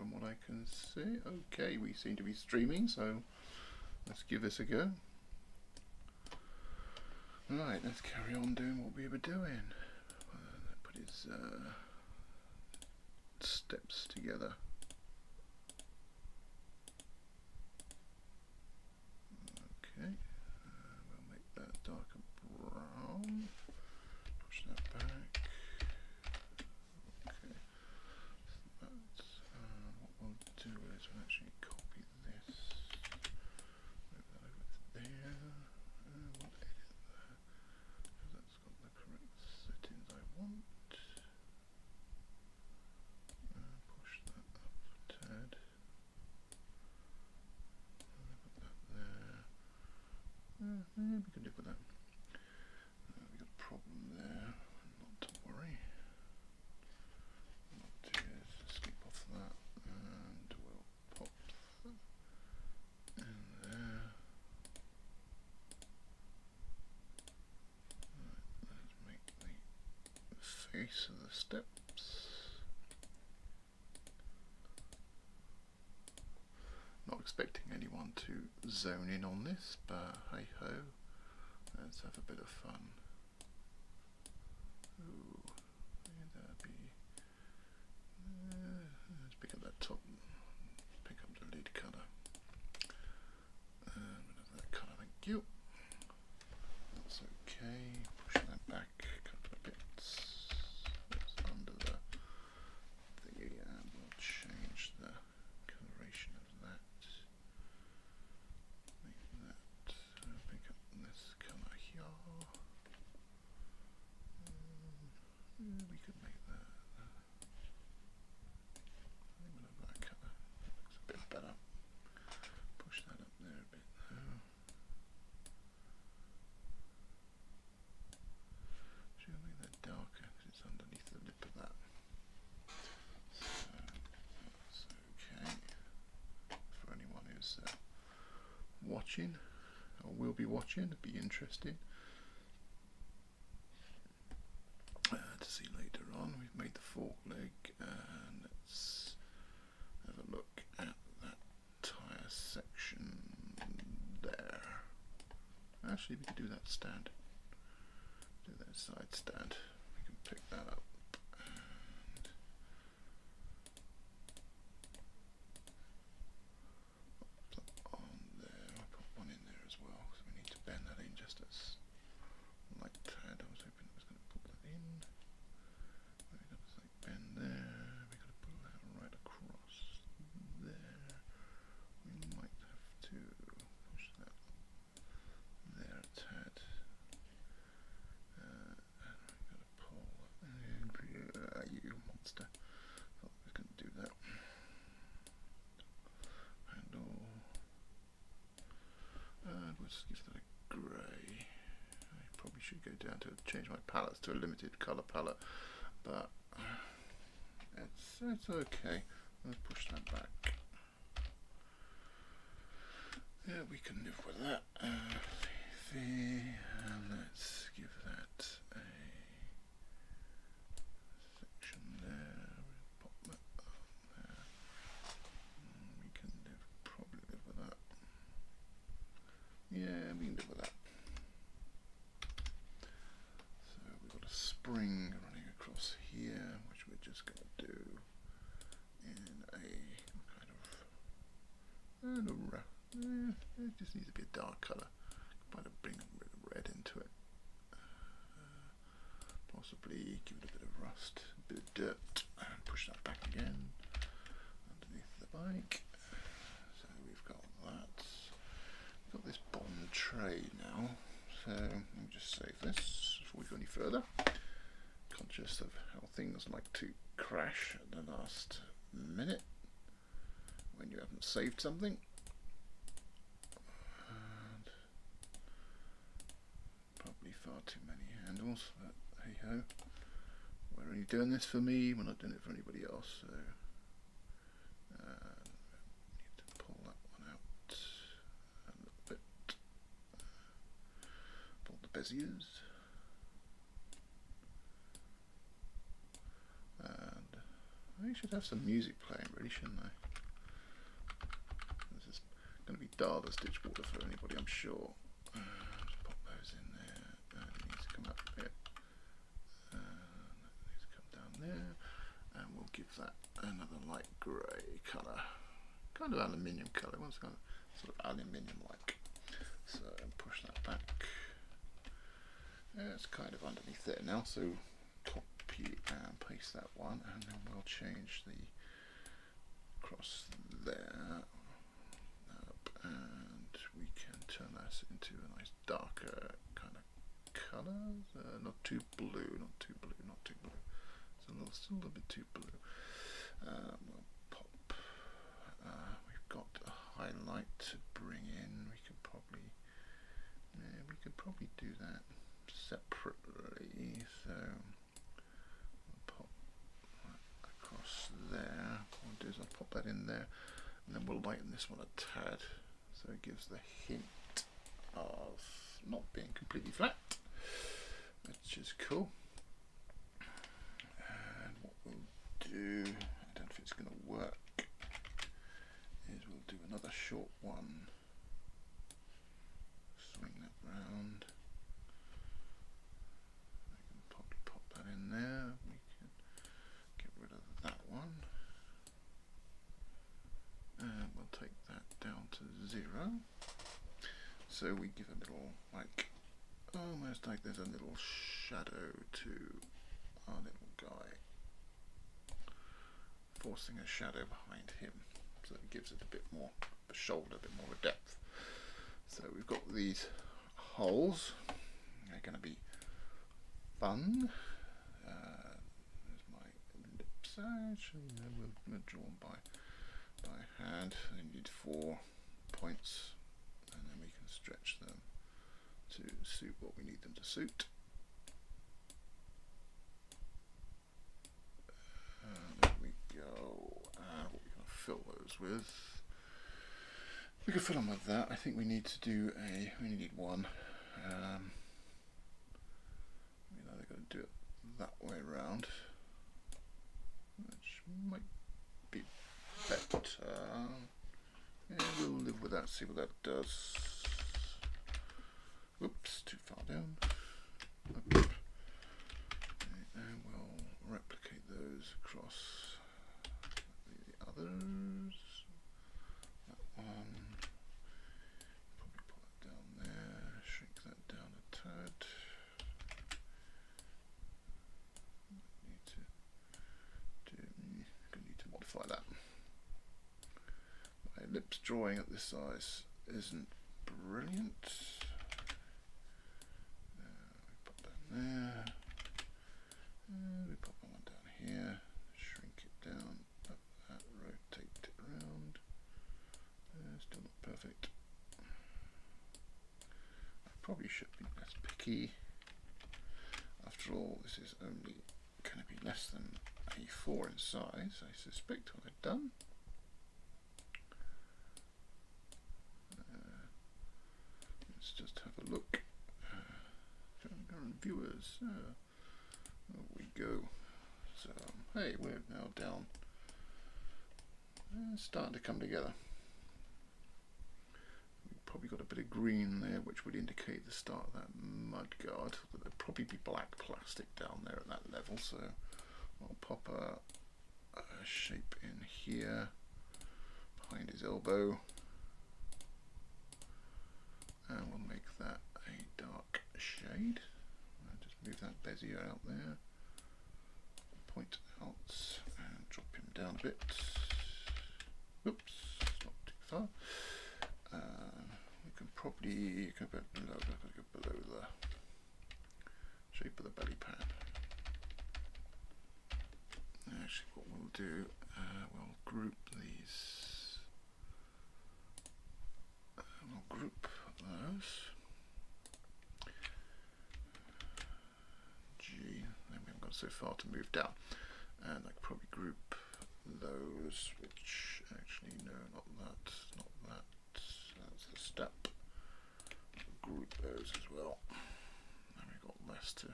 from what I can see. Okay, we seem to be streaming, so let's give this a go. Right, let's carry on doing what we were doing. Put his steps together. Okay, we'll make that darker brown. Push that back. Okay, so that's what we'll do is we'll actually copy this, move that over to there, and we'll edit that because that's got the correct settings I want. Push that up a tad. Put that there. We can live with that. We got a problem there. Not to worry. What we'll do is skip off that, and we'll pop that in there. Right, let's make the face of the steps. Not expecting anyone to zone in on this, but hey ho, let's have a bit of fun. Ooh, that'd be. Let's pick up that top, pick up the lid colour. That colour, thank you. That's okay. Push that back a couple of bits. That's under the thingy, and we'll change the coloration of that. Make that pick up this colour here. We could make that that colour. Looks a bit better. Push that up there a bit though. Should I make that darker because it's underneath the lip of that? So that's okay. For anyone who's watching or will be watching, it'd be interesting to see later on. We've made the fork leg, and let's have a look at that tyre section there. Actually, we could do that stand. Do that side stand. We can pick that up. And put that on there. I'll put one in there as well, because we need to bend that in just as like that. I was hoping it was going to put that in. We've got this like bend there. We've got to pull that right across there. We might have to push that there a tad. And we've got to pull you monster. Thought we were going to do that. And we'll just give that a grey. I probably should go down to change my palettes to a limited colour palette, but it's okay. Let's push that back. Yeah, we can live with that. And let's give that a section there. We'll pop that on there. We can probably live with that. Yeah, we can live with that. So we've got a spring running across here, which we're just going to do in a kind of it just needs to be a dark colour. Might bring a bit of red into it. Possibly give it a bit of rust, a bit of dirt, and push that back again underneath the bike. So we've got that. We've got this bottom tray now. So let me just save this before we go any further. Conscious of how things like to crash at the last minute when you haven't saved something. And probably far too many handles, but hey ho. We're only doing this for me, we're not doing it for anybody else, so need to pull that one out a little bit. Pull the beziers. And They should have some music playing, really, shouldn't they? This is going to be Dada Stitch Water for anybody, I'm sure. Just pop those in there. It needs to come up a bit. That needs to come down there. And we'll give that another light grey colour. Kind of aluminium colour. It wants kind of sort of aluminium-like. So push that back. It's kind of underneath there now. So copy and paste that one, and then we'll change the cross there up, and we can turn that into a nice darker kind of colour. Not too blue, not too blue, not too blue. It's still a little bit too blue. We'll pop. We've got a highlight to bring in. We could probably do that separately. So we'll pop that across there. What I'll do is I'll pop that in there, and then we'll lighten this one a tad, so it gives the hint of not being completely flat, which is cool. And what we'll do, I don't know if it's going to work, is we'll do another short one. Swing that round. I can probably pop that in there. We can get rid of that one. And we'll take that down to 0. So we give a little, like, almost like there's a little shadow to our little guy. Forcing a shadow behind him. So it gives it a bit more of a shoulder, a bit more of depth. So we've got these holes. They're going to be fun. There's my lips. Actually, we're drawn by hand. They need 4 points, and then we can stretch them to suit what we need them to suit. There we go. What we're going to fill those with. We can fill them with that. I think we need to do we need one. They're going to do it that way around, which might be better. Yeah, we'll live with that, see what that does. Whoops, too far down. Up. And we'll replicate those across the others. That one. Probably pull that down there, shrink that down a tad. Need to modify that. My lips drawing at this size isn't brilliant. We pop that there. We pop that one down here. Shrink it down. Up that. Rotate it around. Still not perfect. I probably should be less picky. After all, this is only going to be less than A4 in size, I suspect, when I've done. Let's just have a look. Current viewers. There we go. So, hey, we're now down. Starting to come together. We've probably got a bit of green there, which would indicate the start of that mud guard. There'll probably be black plastic down there at that level, so I'll pop a shape in here behind his elbow, and we'll make that a dark shade. I'll just move that bezier out there, point out, and drop him down a bit. Oops, not too far. We can probably go below the shape of the belly pan. Actually, what we'll do, we'll group these. We'll group those. G. Then we haven't got so far to move down, and I could probably group those. Which actually, no, not that, not that. That's the step. We'll group those as well. And we've got less to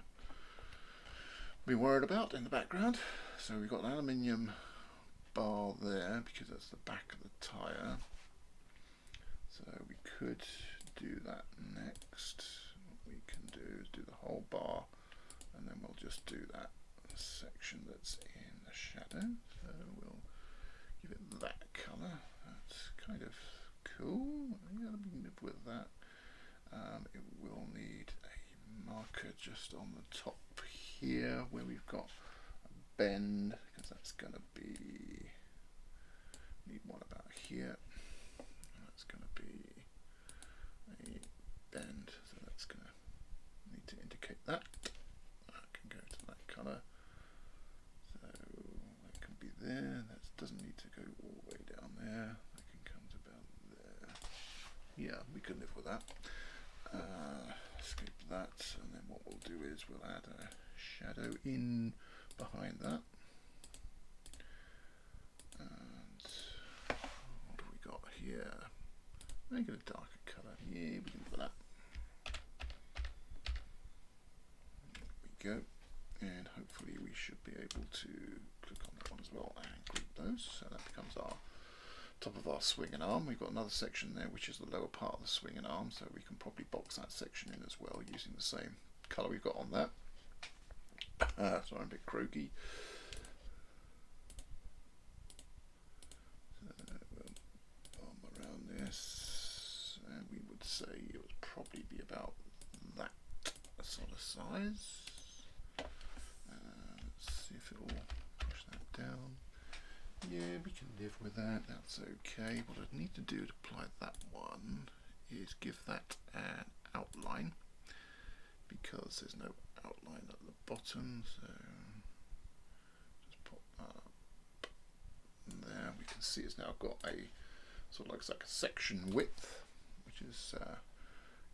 be worried about in the background. So we've got an aluminium bar there because that's the back of the tyre. So we could do that next. What we can do is do the whole bar, and then we'll just do that section that's in the shadow. So we'll give it that colour. That's kind of cool. Yeah, we can live with that. It will need a marker just on the top here where we've got a bend, because that's going to be, need one about here. That's going to be a bend, so that's going to need to indicate that. That can go to that colour. So that can be there. That doesn't need to go all the way down there. That can come to about there. Yeah, we can live with that. Skip that, and then what we'll do is we'll add a shadow in behind that. And what have we got here? Make it a darker colour. Yeah, we can do that. There we go. And hopefully we should be able to click on that one as well and group those. So that becomes our top of our swinging arm. We've got another section there which is the lower part of the swinging arm, so we can probably box that section in as well using the same colour we've got on that. Sorry, I'm a bit croaky. So we'll arm around this, and we would say it would probably be about that sort of size. Let's see if it will push that down. Yeah, we can live with that, that's okay. What I need to do to apply that one is give that an outline, because there's no outline at the bottom, so just pop that up there. We can see it's now got a sort of looks like a section width, which is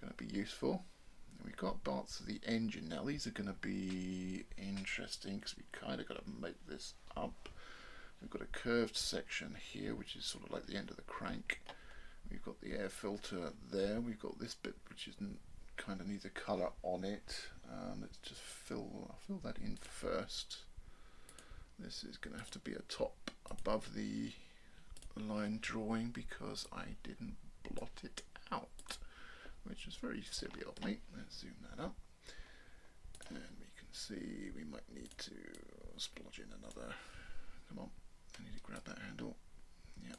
going to be useful. And we've got parts of the engine now. These are going to be interesting because we kind of got to make this up. We've got a curved section here, which is sort of like the end of the crank. We've got the air filter there. We've got this bit which isn't kind of needs a colour on it. Let's just I'll fill that in first. This is going to have to be a top above the line drawing because I didn't blot it out, which is very silly of me. Let's zoom that up, and we can see we might need to splodge in another. Come on. I need to grab that handle. Yep.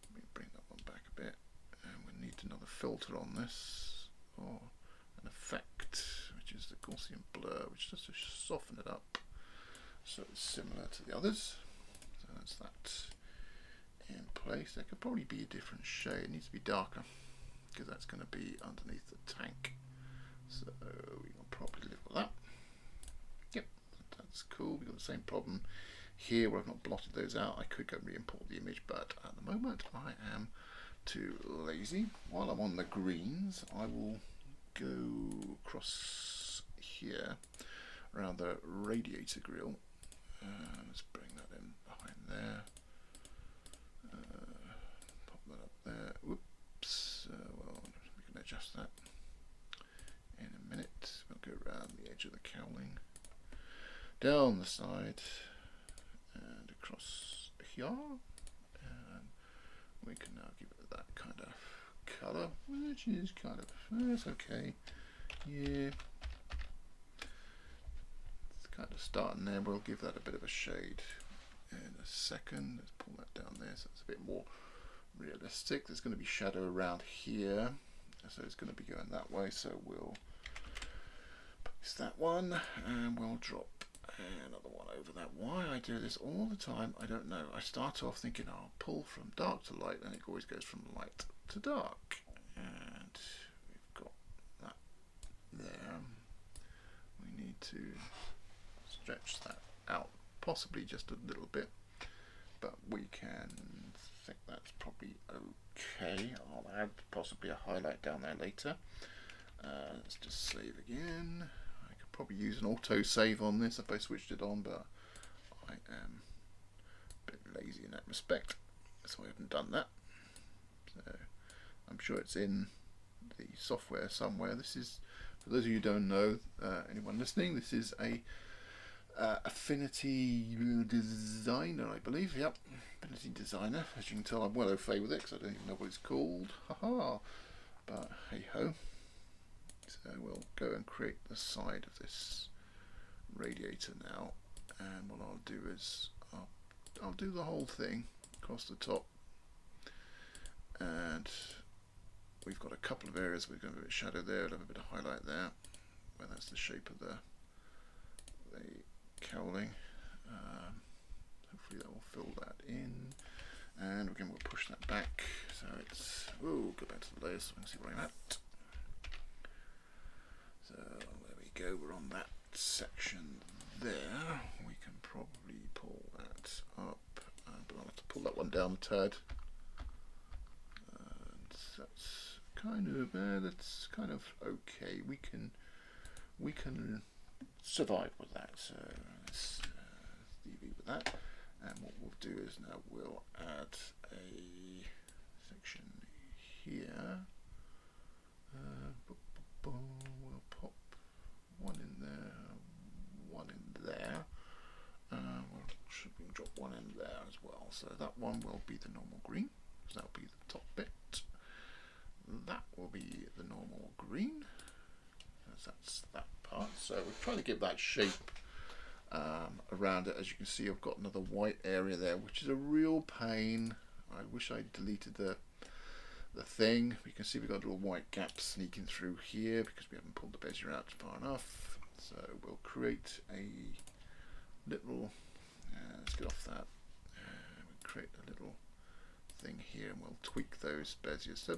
Let me bring that one back a bit. And we need another filter on this, or an effect, which is the Gaussian blur, which just to soften it up so it's similar to the others. So that's that in place. There could probably be a different shade. It needs to be darker because that's going to be underneath the tank. So we can probably live with that. Yep, that's cool. We've got the same problem here where I've not blotted those out. I could go re-import the image, but at the moment I am too lazy. While I'm on the greens, I will go across here around the radiator grille. Let's bring that in behind there. Pop that up there. Whoops. Well, we can adjust that in a minute. We'll go around the edge of the cowling, down the side, and across here, and we can now give it that kind of colour, which is kind of, it's okay. Yeah, it's kind of starting there. We'll give that a bit of a shade in a second. Let's pull that down there so it's a bit more realistic. There's going to be shadow around here, so it's going to be going that way, so we'll place that one and we'll drop another one over that. Why I do this all the time, I don't know. I start off thinking I'll pull from dark to light, and it always goes from light to dark. And we've got that there. We need to stretch that out, possibly just a little bit, but we can think that's probably okay. I'll add possibly a highlight down there later. Let's just save again. Probably use an auto save on this if I switched it on, but I am a bit lazy in that respect, so I haven't done that. So I'm sure it's in the software somewhere. This is, for those of you who don't know, anyone listening, this is a Affinity Designer, I believe. Yep, Affinity Designer. As you can tell, I'm well au fait with it because I don't even know what it's called. Haha. But hey ho. So we'll go and create the side of this radiator now, and what I'll do is I'll do the whole thing across the top, and we've got a couple of areas we're going to have a bit of shadow there, a little bit of highlight there, where that's the shape of the cowling. Hopefully that will fill that in, and again we'll push that back so it's, oh, go back to the layers so we can see where I'm at. So there we go, we're on that section there. We can probably pull that up, but I'll have to pull that one down a tad. And that's kind of okay. We can survive with that. So let's leave with that. And what we'll do is now we'll add a section here. We'll pop one in there, one in there. We'll drop one in there as well. So that one will be the normal green. So that'll be the top bit. That will be the normal green. That's that part. So we're trying to give that shape around it. As you can see, I've got another white area there, which is a real pain. I wish I deleted the thing. You can see we've got a little white gap sneaking through here because we haven't pulled the bezier out far enough. So we'll create a little, let's get off that, we'll create a little thing here and we'll tweak those beziers. So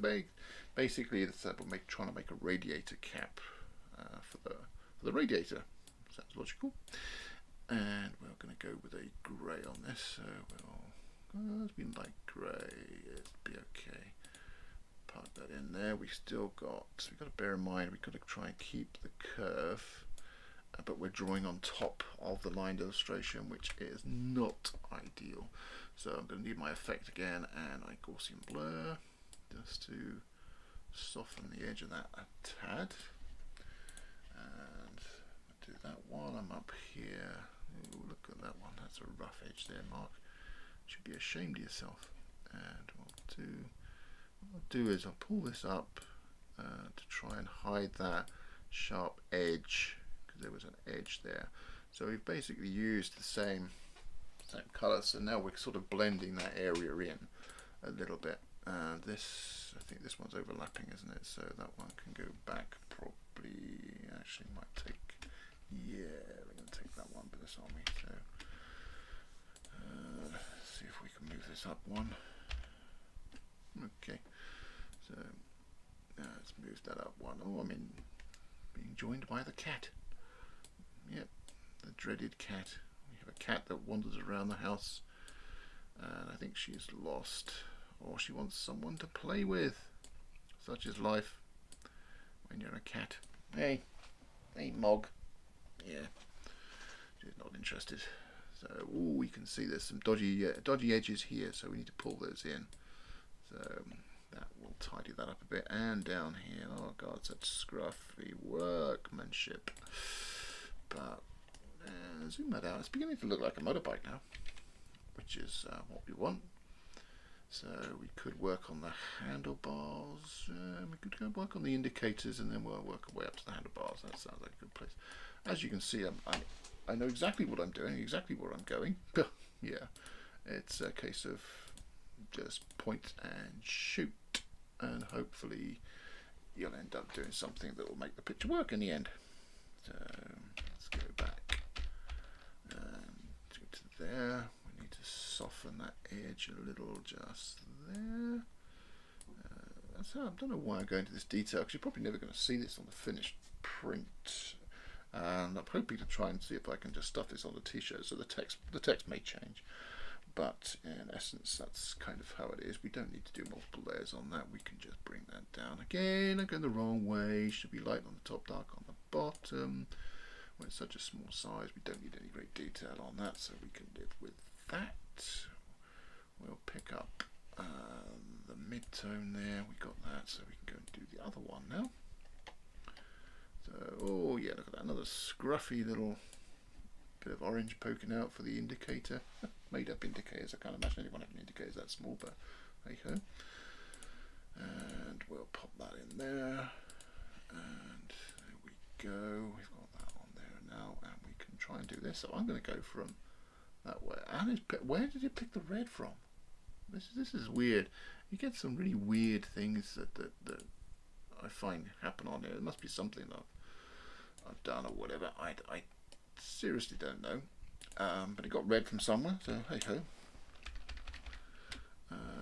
basically it's we're trying to make a radiator cap for the radiator. Sounds logical. And we're going to go with a grey on this, so it's been light grey, it'll be okay. Park that in there. We've got to bear in mind we've got to try and keep the curve, but we're drawing on top of the line illustration, which is not ideal. So I'm going to need my effect again and a Gaussian blur just to soften the edge of that a tad. And do that while I'm up here. Ooh, look at that one. That's a rough edge there, Mark. Should be ashamed of yourself. And what I'll do is I'll pull this up to try and hide that sharp edge because there was an edge there. So we've basically used the same colour. So now we're sort of blending that area in a little bit. This, I think this one's overlapping, isn't it? So that one can go back probably. Actually, might take. Yeah, we're going to take that one, but this on me. So let's see if we can move this up one. Okay, so let's move that up one. Oh, I mean, being joined by the cat. Yep, the dreaded cat. We have a cat that wanders around the house, and I think she's lost, or she wants someone to play with. Such is life when you're a cat. Hey, Mog. Yeah, she's not interested. So, oh, we can see there's some dodgy edges here, so we need to pull those in. So that will tidy that up a bit. And down here, oh god, such scruffy workmanship. But zoom that out. It's beginning to look like a motorbike now, which is what we want. So we could work on the handlebars. We could go work on the indicators, and then we'll work our way up to the handlebars. That sounds like a good place. As you can see, I know exactly what I'm doing, exactly where I'm going. Yeah, it's a case of just point and shoot, and hopefully you'll end up doing something that will make the picture work in the end. So let's go back and go to there. We need to soften that edge a little, just there. That's how, I don't know why I'm going to this detail, because you're probably never going to see this on the finished print. And I'm hoping to try and see if I can just stuff this on the t-shirt, so the text may change. But in essence, that's kind of how it is. We don't need to do multiple layers on that. We can just bring that down. Again, I'm going the wrong way. Should be light on the top, dark on the bottom. When it's such a small size, we don't need any great detail on that, so we can live with that. We'll pick up the mid-tone there. We got that, so we can go and do the other one now. So, oh yeah, look at that. Another scruffy little bit of orange poking out for the indicator. Made up indicators. I can't imagine anyone having indicators that small, but hey ho. And we'll pop that in there. And there we go. We've got that on there now, and we can try and do this. So I'm going to go from that way. And where did you pick the red from? This is weird. You get some really weird things that I find happen on here. It must be something that I've done or whatever. I seriously don't know. But it got red from somewhere, so hey ho.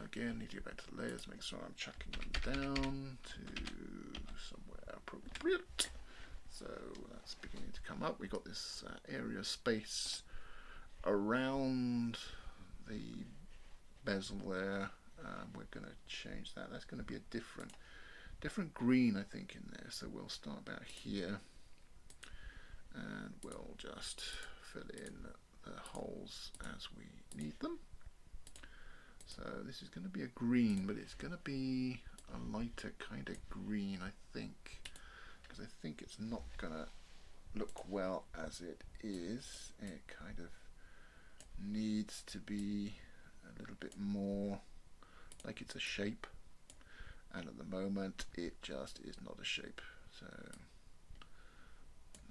Again, need to go back to the layers, make sure I'm chucking them down to somewhere appropriate. So that's beginning to come up. We got this area space around the bezel there. We're going to change that. That's going to be a different green, I think, in there. So we'll start about here, and we'll just fill in the holes as we need them. So this is going to be a green, but it's going to be a lighter kind of green, I think, because I think it's not going to look well as it is. It kind of needs to be a little bit more like it's a shape, and at the moment it just is not a shape. So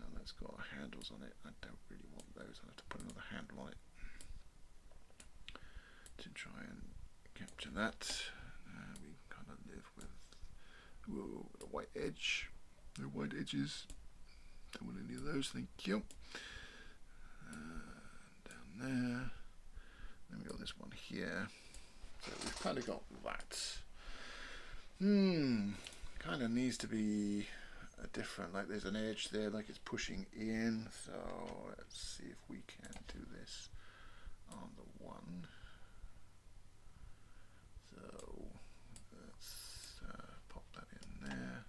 now that's got handles on it. I don't really want those. I'll have to put another handle on it to try and capture that. We kind of live with the white edge. No white edges. Don't want any of those, thank you. Down there. Then we got this one here. So we've kind of got that. Kind of needs to be a different, like there's an edge there, like it's pushing in. So let's see if we can do this on the one. So let's pop that in there.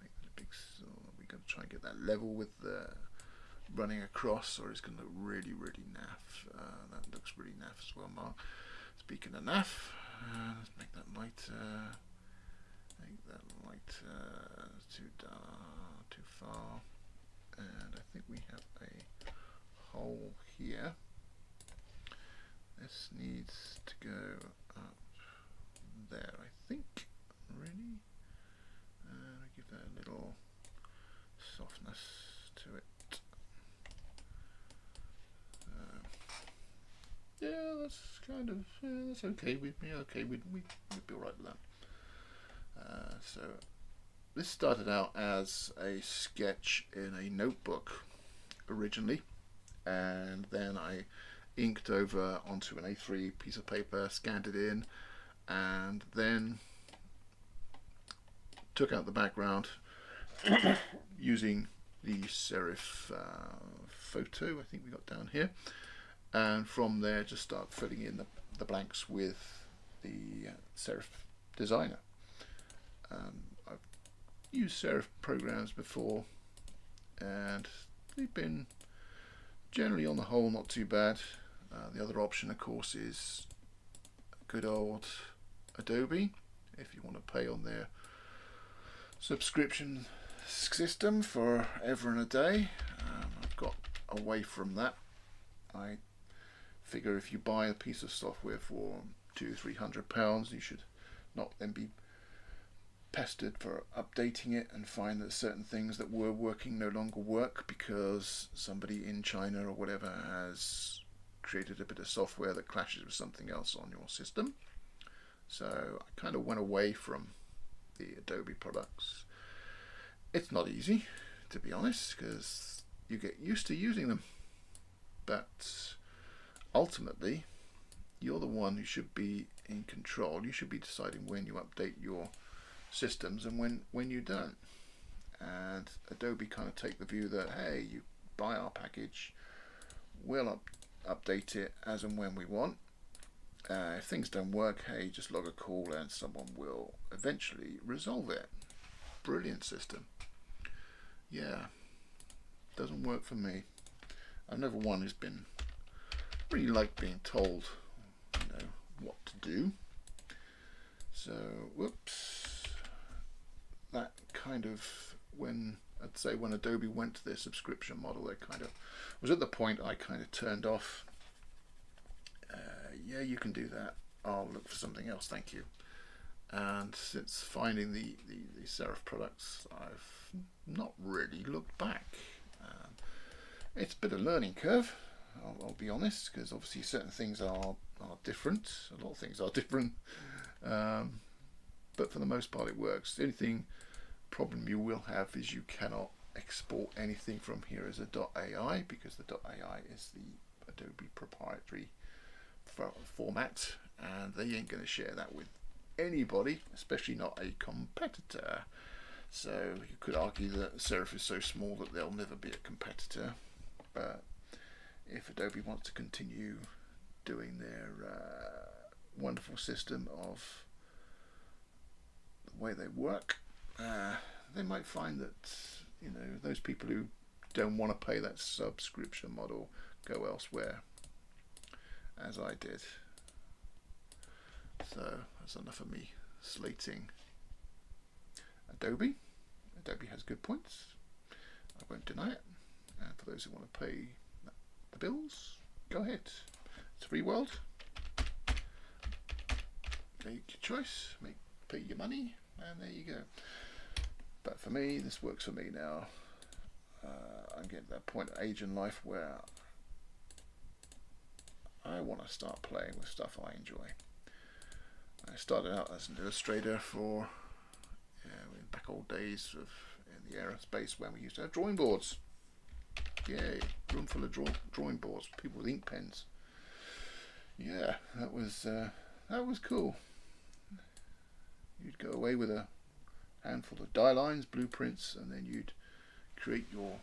Make that a big. So we're going to try and get that level with the running across, or it's going to look really, really naff. That looks really naff as well, Mark. Speaking of naff, let's make that lighter. Make that lighter. Too dark, too far. And I think we have a hole here. This needs to go up there, I think. Really. Give that a little softness to it. Yeah, that's kind of that's okay with me. Okay, we'd be alright with that. So this started out as a sketch in a notebook originally, and then I inked over onto an A3 piece of paper, scanned it in, and then took out the background using the serif photo I think we got down here, and from there just start filling in the blanks with the serif designer. I've used serif programs before, and they've been generally on the whole not too bad. The other option of course is good old Adobe, if you want to pay on their subscription system for ever and a day. I've got away from that. I figure if you buy a piece of software for £200–300, you should not then be pestered for updating it and find that certain things that were working no longer work because somebody in China or whatever has created a bit of software that clashes with something else on your system. So I kind of went away from the Adobe products. It's not easy, to be honest, because you get used to using them, but ultimately you're the one who should be in control. You should be deciding when you update your systems and when you don't. And Adobe kind of take the view that, hey, you buy our package, we'll update it as and when we want. If things don't work, hey, just log a call and someone will eventually resolve it. Brilliant system. Yeah, doesn't work for me. I'm never one who's been really like being told, what to do. So, whoops. That kind of, when I'd say when Adobe went to their subscription model, they kind of was at the point I kind of turned off. Yeah, you can do that. I'll look for something else, thank you. And since finding the Serif products, I've not really looked back. It's a bit of a learning curve, I'll be honest, because obviously certain things are different. A lot of things are different. But for the most part it works. The only problem you will have is you cannot export anything from here as a .ai, because the .ai is the Adobe proprietary format, and they ain't going to share that with anybody, especially not a competitor. So you could argue that Serif is so small that they'll never be a competitor. But if Adobe wants to continue doing their wonderful system of the way they work, they might find that, you know, those people who don't want to pay that subscription model go elsewhere, as I did. So that's enough of me slating Adobe. Adobe has good points, I won't deny it, and for those who want to pay the bills, go ahead. It's a free world. Make your choice, pay your money, and there you go. But for me, this works for me now. I'm getting to that point of age in life where I want to start playing with stuff I enjoy. I started out as an illustrator for in back old days of in the aerospace when we used to have drawing boards. Yay, room full of drawing boards, people with ink pens. Yeah, that was cool. You'd go away with a handful of die lines, blueprints, and then you'd create your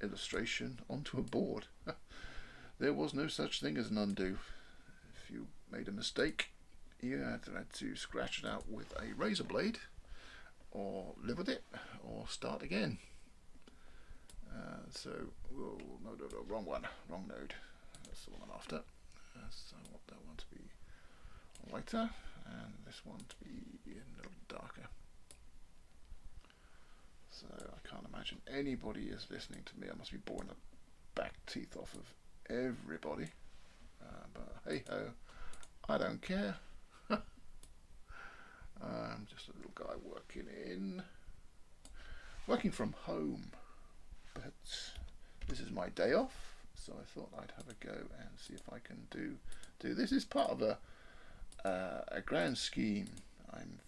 illustration onto a board. There was no such thing as an undo. If you made a mistake, you had to scratch it out with a razor blade, or live with it, or start again. So, whoa, no, wrong one, wrong node. That's the one I'm after. So I want that one to be lighter, and this one to be a little darker. So I can't imagine anybody is listening to me. I must be boring the back teeth off of everybody. But hey ho, I don't care. I'm just a little guy working from home. But this is my day off, so I thought I'd have a go and see if I can do this. Is part of a grand scheme. I'm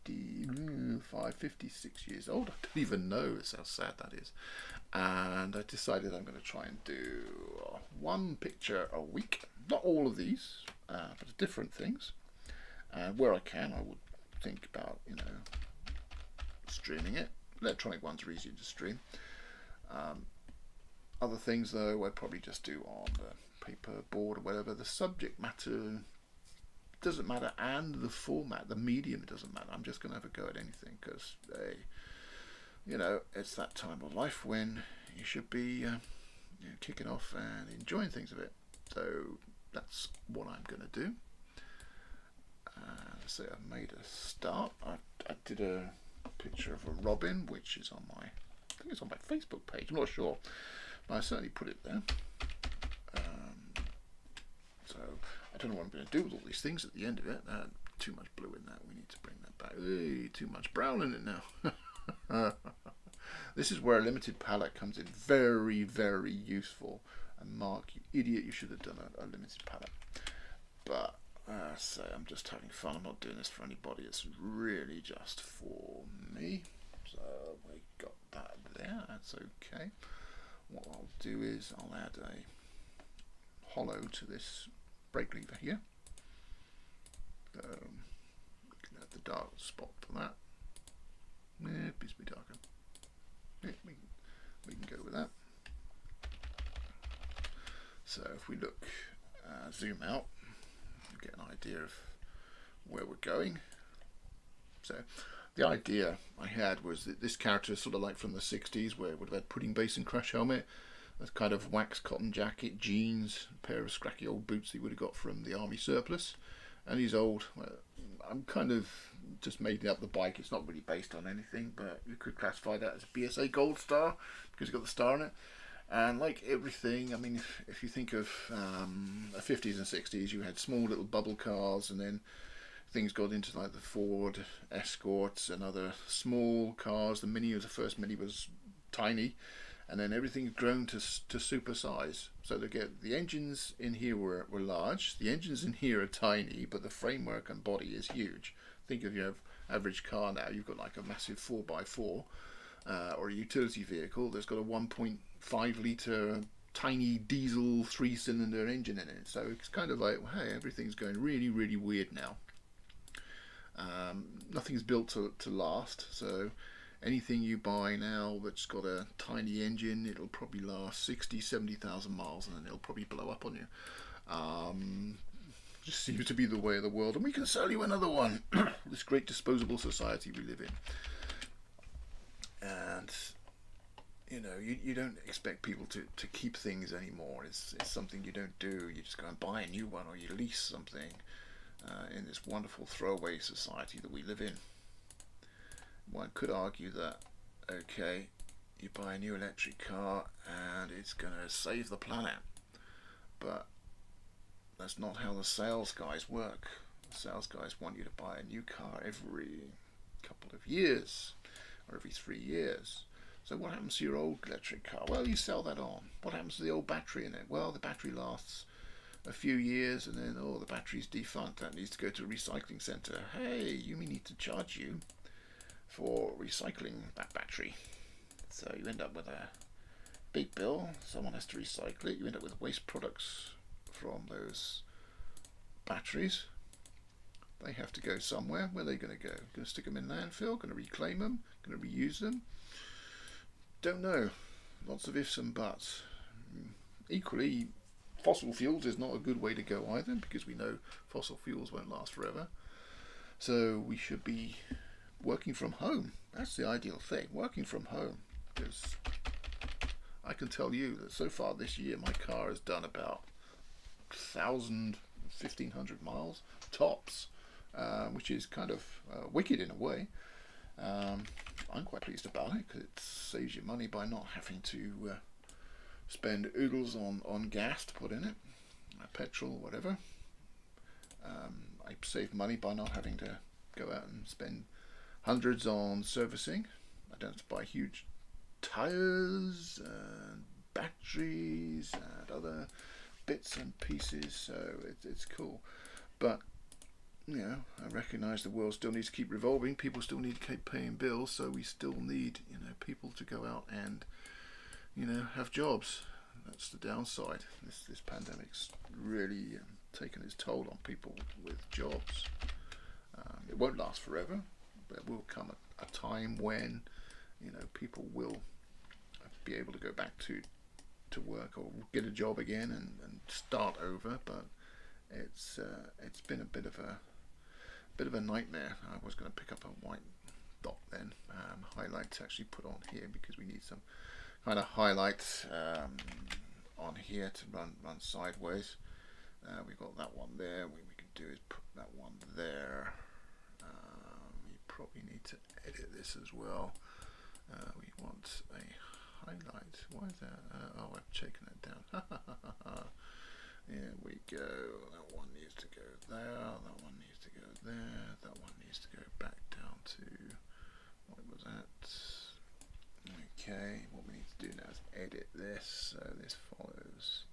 56 years old. I don't even know how sad that is. And I decided I'm going to try and do one picture a week. Not all of these, but different things. And where I can, I would think about, you know, streaming it. Electronic ones are easier to stream. Other things though, I'd probably just do on the paper board or whatever. The subject matter doesn't matter, and the format, the medium, doesn't matter. I'm just going to have a go at anything, because you know, it's that time of life when you should be you know, kicking off and enjoying things a bit. So that's what I'm going to do. So I made a start. I did a picture of a robin, which is on my, I think it's on my Facebook page. I'm not sure, but I certainly put it there. So I don't know what I'm going to do with all these things at the end of it. Too much blue in that. We need to bring that back. Hey, too much brown in it now. This is where a limited palette comes in. Very, very useful. And Mark, you idiot, you should have done a limited palette. But so I'm just having fun. I'm not doing this for anybody. It's really just for me. So we got that there. That's okay. What I'll do is I'll add a hollow to this brake lever here. We can add the dark spot for that. Yeah, it needs to be darker. Yeah, we can go with that. So if we look, zoom out, you get an idea of where we're going. So the idea I had was that this character is sort of like from the 60s, where it would have had pudding base and crash helmet, a kind of wax cotton jacket, jeans, a pair of scracky old boots he would have got from the army surplus, and he's old. Well, I'm kind of just made up the bike. It's not really based on anything, but you could classify that as a BSA Gold Star because it's got the star in it. And like everything, I mean, if you think of the 50s and 60s, you had small little bubble cars, and then things got into like the Ford Escorts and other small cars. The first Mini was tiny, and then everything's grown to super size. So the engines in here were large. The engines in here are tiny, but the framework and body is huge. Think of your average car now. You've got like a massive 4x4 or a utility vehicle that's got a 1.5 litre tiny diesel 3-cylinder engine in it. So it's kind of like, well, hey, everything's going really, really weird now. Nothing's built to last, so anything you buy now that's got a tiny engine, it'll probably last 60,000-70,000 miles, and then it'll probably blow up on you. Just seems to be the way of the world, and we can sell you another one. This great disposable society we live in. And you know, you don't expect people to keep things anymore. It's something you don't do. You just go and buy a new one, or you lease something in this wonderful throwaway society that we live in. One could argue that, okay, you buy a new electric car and it's going to save the planet, but that's not how the sales guys work. The sales guys want you to buy a new car every couple of years or every 3 years. So what happens to your old electric car? Well, you sell that on. What happens to the old battery in it? Well, the battery lasts a few years, and then, oh, the battery's defunct. That needs to go to a recycling centre. Hey, you need to charge you for recycling that battery. So you end up with a big bill. Someone has to recycle it. You end up with waste products from those batteries. They have to go somewhere. Where are they going to go? Going to stick them in landfill? Going to reclaim them? Going to reuse them? Don't know. Lots of ifs and buts. Equally, fossil fuels is not a good way to go either, because we know fossil fuels won't last forever. So we should be working from home. That's the ideal thing, working from home. Because I can tell you that so far this year my car has done about 1,000, 1,500 miles tops, which is kind of wicked in a way. I'm quite pleased about it because it saves you money by not having to spend oodles on gas to put in it, petrol, whatever. I save money by not having to go out and spend hundreds on servicing. I don't have to buy huge tires and batteries and other bits and pieces, so it's cool. But you know, I recognise the world still needs to keep revolving. People still need to keep paying bills, so we still need, you know, people to go out and, you know, have jobs. That's the downside. This pandemic's really taken its toll on people with jobs. It won't last forever. There will come a time when, you know, people will be able to go back to work or get a job again and start over. But it's been a bit of a nightmare. I was going to pick up a white dot then, highlight to actually put on here, because we need some kind of highlights on here to run sideways. We've got that one there. What we can do is put that one there. We probably need to edit this as well. We want a highlight. Why is that? Oh, I've taken it down. Here we go. That one needs to go there. That one needs to go there. That one needs to go back down to, what was that? Okay, what we need to do now is edit this, so this follows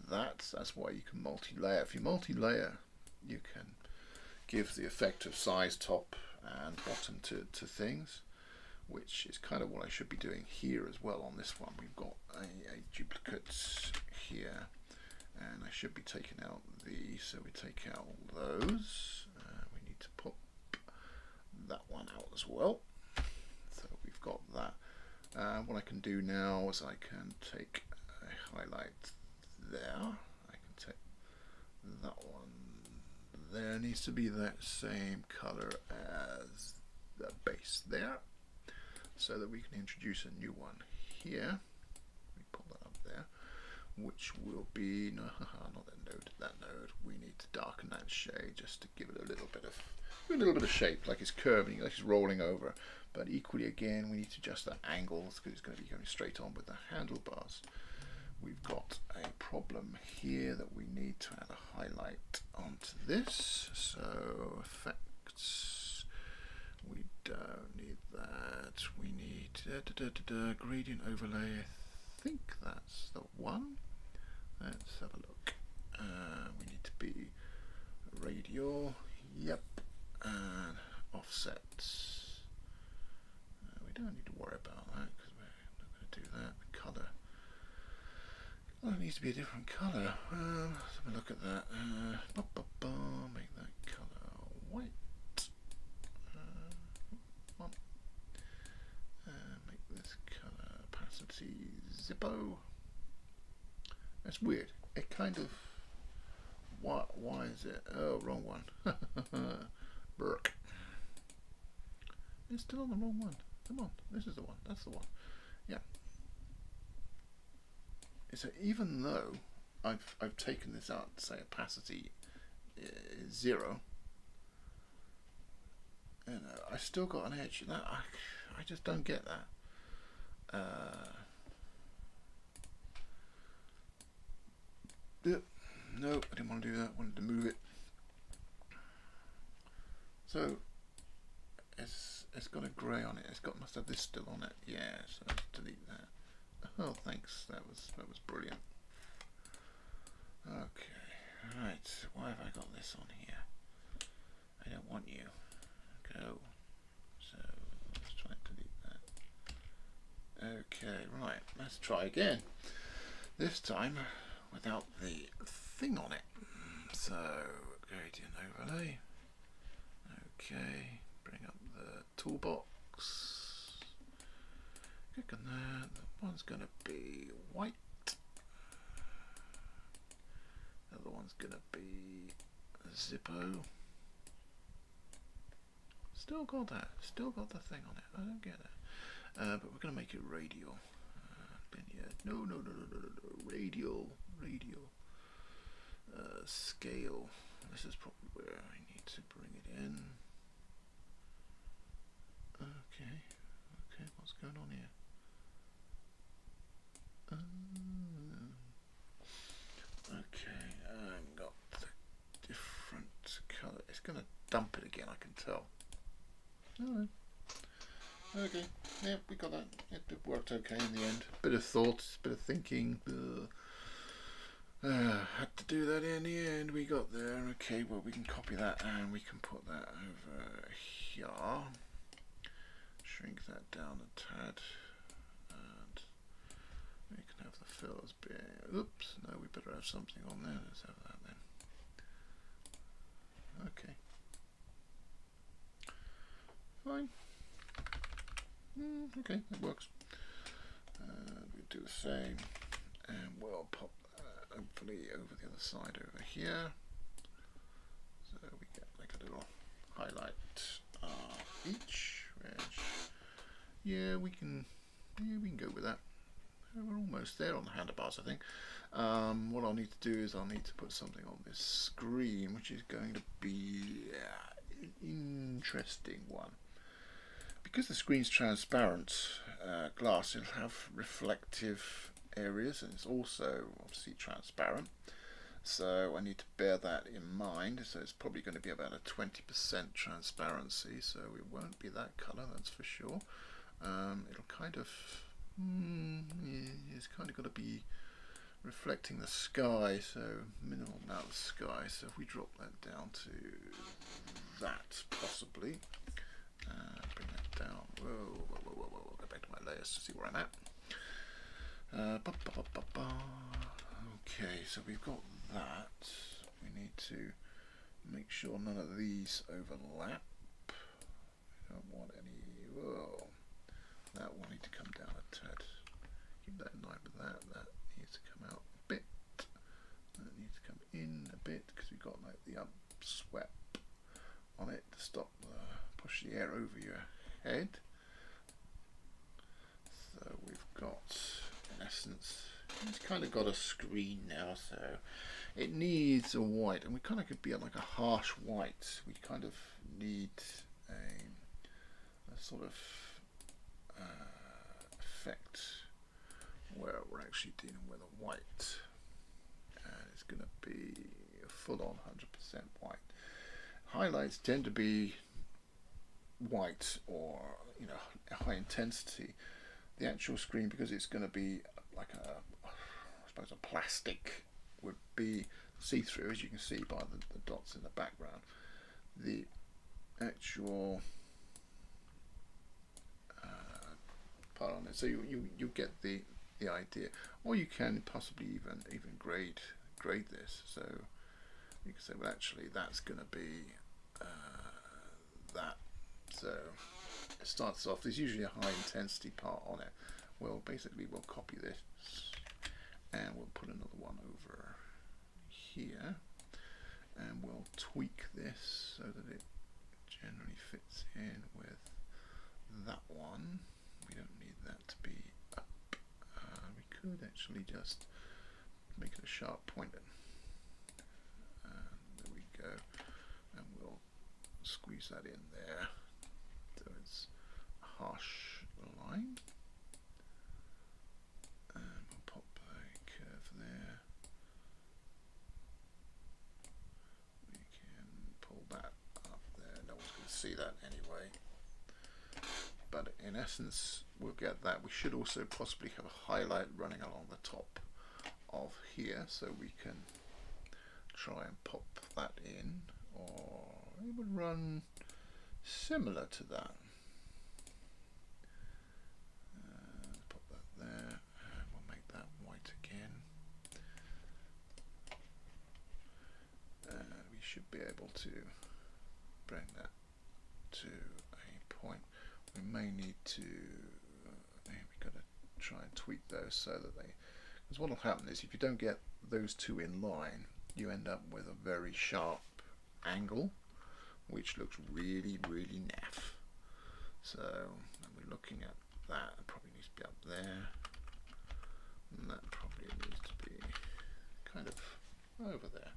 that. That's why you can multi-layer. If you multi-layer, you can give the effect of size top and bottom to things, which is kind of what I should be doing here as well on this one. We've got a duplicate here, and I should be taking out these, so we take out those. We need to pop that one out as well. So we've got that. What I can do now is I can take a highlight there. I can take that one there. It needs to be that same color as the base there, so that we can introduce a new one here. We pull that up there. which will be no, not that node. That node. We need to darken that shade just to give it a little bit of shape, like it's curving, like it's rolling over. But equally, again, we need to adjust the angles because it's going to be going straight on with the handlebars. We've got a problem here that we need to add a highlight onto this. So effects, we don't need that. We need gradient overlay. I think that's the one. Let's have a look. We need to be radial. Yep. And offsets. We don't need to worry about that because we're not going to do that. Color. Oh, it needs to be a different colour. Let's have a look at that. Make that colour white. Make this colour opacity Zippo. That's weird. It kind of. Why is it? Oh, wrong one. Burke. It's still on the wrong one. Come on, this is the one. That's the one. Yeah. So even though I've taken this out to say opacity is 0, you know, I still got an edge. That I just don't get that. No, I didn't want to do that. I wanted to move it. So it's got a grey on it. Must have this still on it. Yeah. So let's delete that. Oh, thanks. That was brilliant. Okay, right. Why have I got this on here? I don't want you. Go. So let's try and delete that. Okay, right. Let's try again. This time without the thing on it. So gradient overlay. Okay. Bring up the toolbox. Click on that. That one's going to be white. The other one's going to be Zippo. Still got that. Still got the thing on it. I don't get it. But we're going to make it radial. Linear. No. Radial. Scale. This is probably where I need to bring it in. Okay, what's going on here? Okay, I've got the different colour. It's going to dump it again, I can tell. Oh, okay, yeah, we got that. It worked okay in the end. Bit of thought, bit of thinking. Had to do that in the end. We got there. Okay, well, we can copy that and we can put that over here. Shrink that down a tad. And we can have the fills be. Oops, no, we better have something on there. Let's have that then. Okay. Fine. Okay, that works. We'll do the same. And we'll pop that hopefully over the other side over here. So we get like a little highlight each. Yeah, we can go with that. We're almost there on the handlebars, I think. What I'll need to do is I'll need to put something on this screen, which is going to be an interesting one. Because the screen's transparent glass, it'll have reflective areas, and it's also obviously transparent. So I need to bear that in mind. So it's probably going to be about a 20% transparency, so it won't be that colour, that's for sure. It'll kind of, it's kind of got to be reflecting the sky, so minimal amount of sky. So if we drop that down to that, possibly, bring that down. Whoa, go back to my layers to see where I'm at. Okay, so we've got that. We need to make sure none of these overlap. We don't want any. Whoa. That will need to come down a tad. Keep that in mind with that. That needs to come out a bit. That needs to come in a bit because we've got like the upswept on it to stop push the air over your head. So we've got, in essence, it's kind of got a screen now, so it needs a white, and we kind of could be like a harsh white. We kind of need a sort of effect where we're actually dealing with a white, and it's going to be a full-on 100% white. Highlights tend to be white or, you know, high intensity. The actual screen, because it's going to be like I suppose a plastic, would be see-through, as you can see by the dots in the background. The actual part on it, so you get the idea, or you can possibly even grade this. So you can say, well, actually, that's going to be that. So it starts off. There's usually a high intensity part on it. We'll copy this, and we'll put another one over here, and we'll tweak this so that it generally fits in with that one. We don't need that to be up. We could actually just make it a sharp point. There we go, and we'll squeeze that in there so it's a harsh line. And we'll pop a curve there. We can pull that up there. No one's going to see that anyway. But in essence, we'll get that. We should also possibly have a highlight running along the top of here, so we can try and pop that in, or it would run similar to that. Pop that there, and we'll make that white again. We should be able to bring that to a point. We may need to, we've got to try and tweak those so that because what will happen is if you don't get those two in line, you end up with a very sharp angle, which looks really, really naff. So when we're looking at that, it probably needs to be up there, and that probably needs to be kind of over there.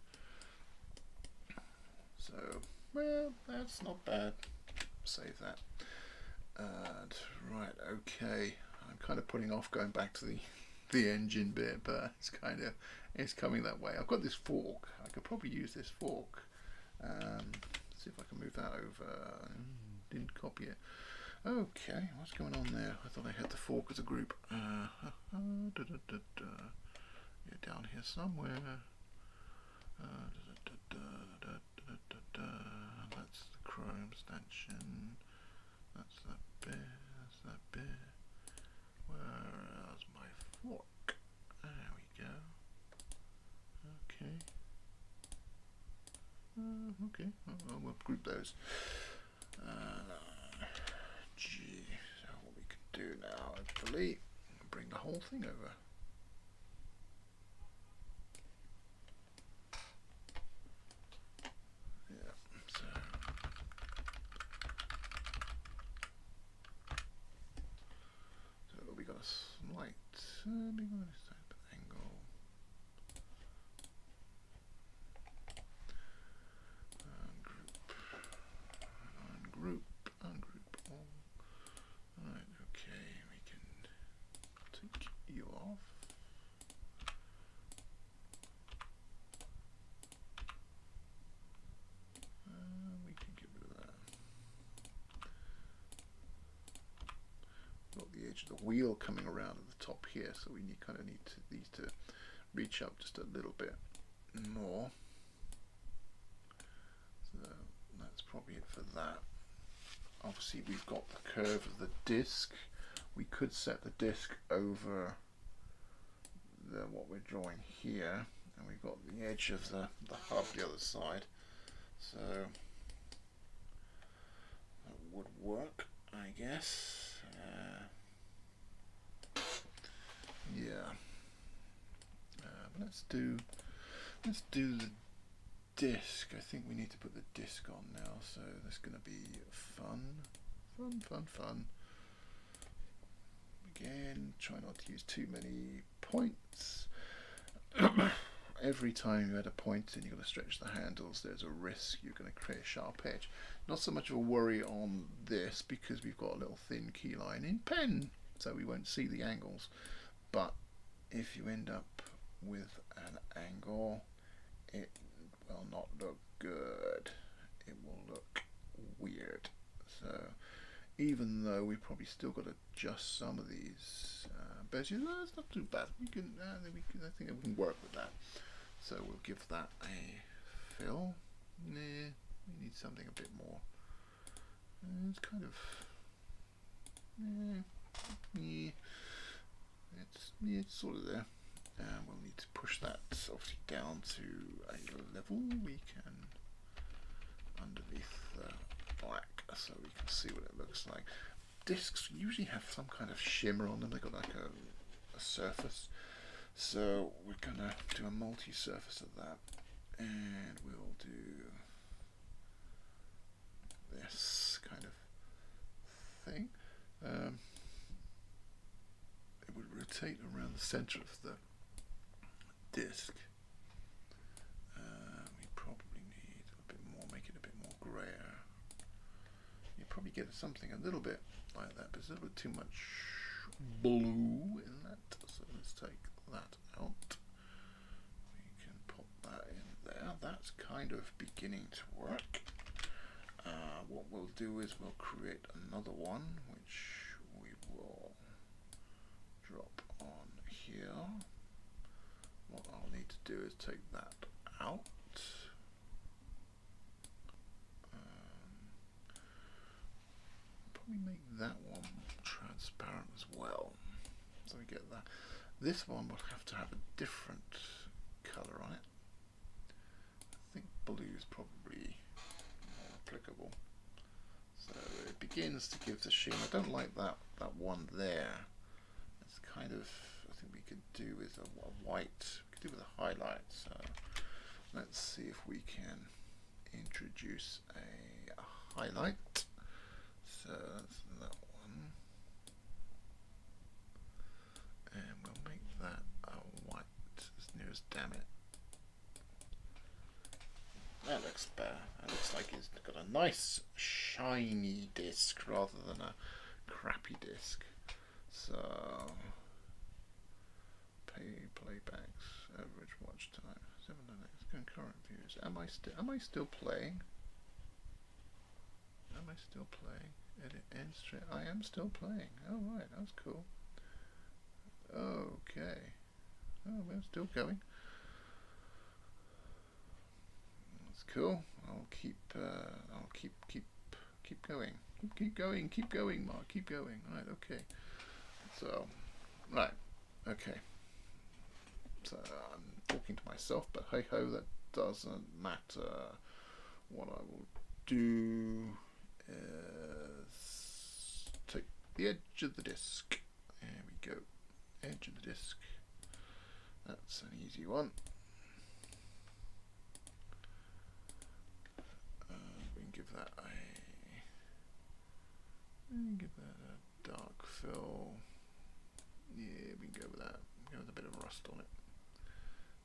So, well, that's not bad. Save that. And right, okay. I'm kind of putting off going back to the engine bit, but it's coming that way. I've got this fork. I could probably use this fork. See if I can move that over. Didn't copy it. Okay, what's going on there? I thought I had the fork as a group. You're down here somewhere. That's the Chrome stanchion. That's that bit. That's that bit. Where's my fork? There we go. Okay. Okay. We'll group those. Gee. So what we can do now, hopefully, bring the whole thing over. Slight angle, ungroup all. Right, okay, we can take you off. We can get rid of that. Got the edge of the wheel coming around at the top here, so we need these to reach up just a little bit more. So that's probably it for that. Obviously we've got the curve of the disc. We could set the disc over what we're drawing here, and we've got the edge of the hub the other side. So that would work, I guess. Yeah. But let's do the disc. I think we need to put the disc on now, so that's going to be fun. Again, try not to use too many points. every time you add a point and you're going to stretch the handles, there's a risk you're going to create a sharp edge. Not so much of a worry on this because we've got a little thin key line in pen, so we won't see the angles. But if you end up with an angle, it will not look good. It will look weird. So even though we probably still got to adjust some of these badges, it's not too bad. I think we can work with that. So we'll give that a fill. Nah, we need something a bit more. It's kind of it's sort of there. And we'll need to push that obviously down to a level we can underneath the black, so we can see what it looks like. Discs usually have some kind of shimmer on them. They've got like a surface. So we're gonna do a multi-surface of that, and we'll do this kind of thing. It would rotate around the center of the disc. We probably need a bit more, make it a bit more grayer. You probably get something a little bit like that, but it's a little bit too much blue in that. So let's take that out. We can pop that in there. That's kind of beginning to work. What we'll do is we'll create another one, which we will drop on here. What I'll need to do is take that out. Probably make that one transparent as well, so we get that. This one will have to have a different color on it. I think blue is probably more applicable. So it begins to give the sheen. I don't like that one there. It's kind of, I think we could do with a white, we could do with a highlight. So let's see if we can introduce a highlight. So that's that one. And we'll make that a white as near as damn it. That looks better. That looks like it's got a nice shiny disc rather than a crappy disc. So playbacks, average watch time, 7x concurrent views. Am I still playing? Am I still playing? Edit end straight. I am still playing. Oh right, that's cool. Okay. Oh, we're still going. That's cool. I'll keep going. Keep going, Mark. Keep going. Right. Okay. So, right. Okay. So I'm talking to myself, but hey ho, that doesn't matter. What I will do is take the edge of the disc. There we go. Edge of the disc. That's an easy one. We can give that a dark fill. Yeah, we can go with that. Go with a bit of rust on it.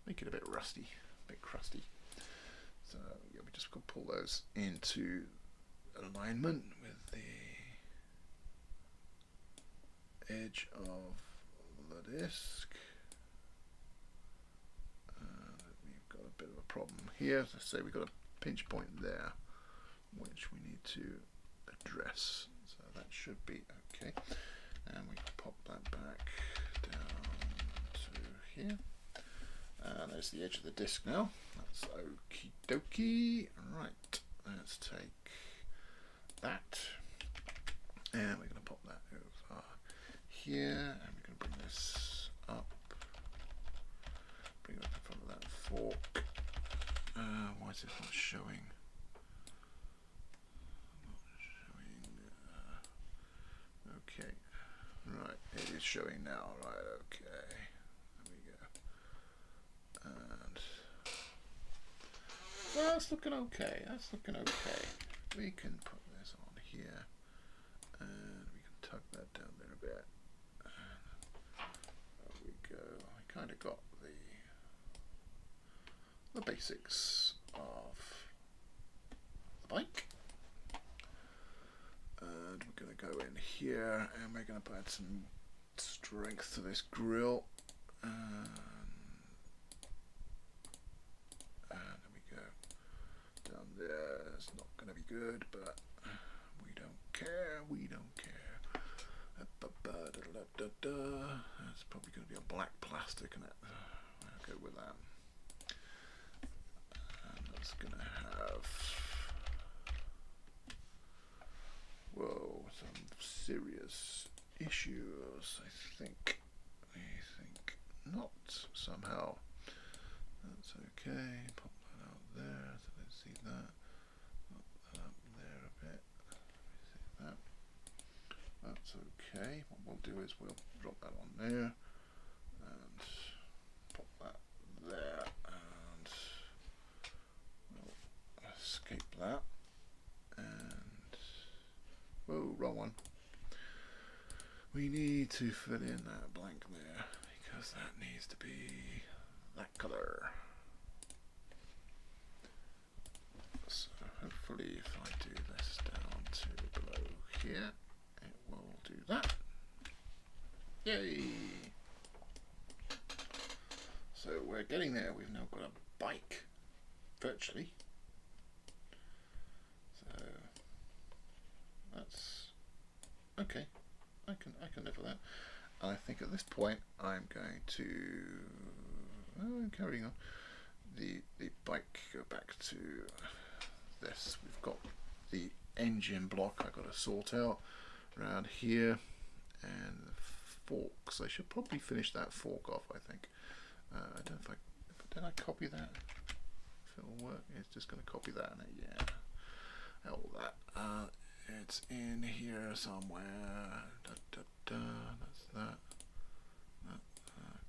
Make it a bit rusty, a bit crusty. So yeah, we just gonna pull those into alignment with the edge of the disc. We've got a bit of a problem here. Let's say we've got a pinch point there, which we need to address. So that should be okay. And we pop that back down to here. And there's the edge of the disc now. That's okie dokie. Right, let's take that. And we're going to pop that over here. And we're going to bring this up. Bring it up in front of that fork. Why is it not showing? Okay. Right, it is showing now. Right, okay. There we go. And well, that's looking okay. That's looking okay. We can put this on here, and we can tuck that down there a bit. And there we go. I kind of got the basics of the bike. And we're going to go in here and we're going to add some strength to this grill. And there we go. Down there, it's not going to be good, but we don't care. We don't care. That's probably going to be a black plastic, and I'll go with that. And that's going to have, whoa, some serious issues. I think not somehow. That's okay. Pop that out there so let's see that. Pop that up there a bit. See that. That's okay. What we'll do is we'll drop that on there and pop that there, and we'll escape that. And whoa, wrong one. We need to fill in that blank there because that needs to be that color. So hopefully if I do this down to below here, it will do that. Yay! So we're getting there. We've now got a bike, virtually. So that's okay. I can live with that. And I think at this point I'm going to carrying on the bike. Go back to this. We've got the engine block I've got to sort out around here, and the forks. I should probably finish that fork off. I think. I don't know if did I copy that? If it'll work, it's just going to copy that. And yeah, hell that. It's in here somewhere. That's that.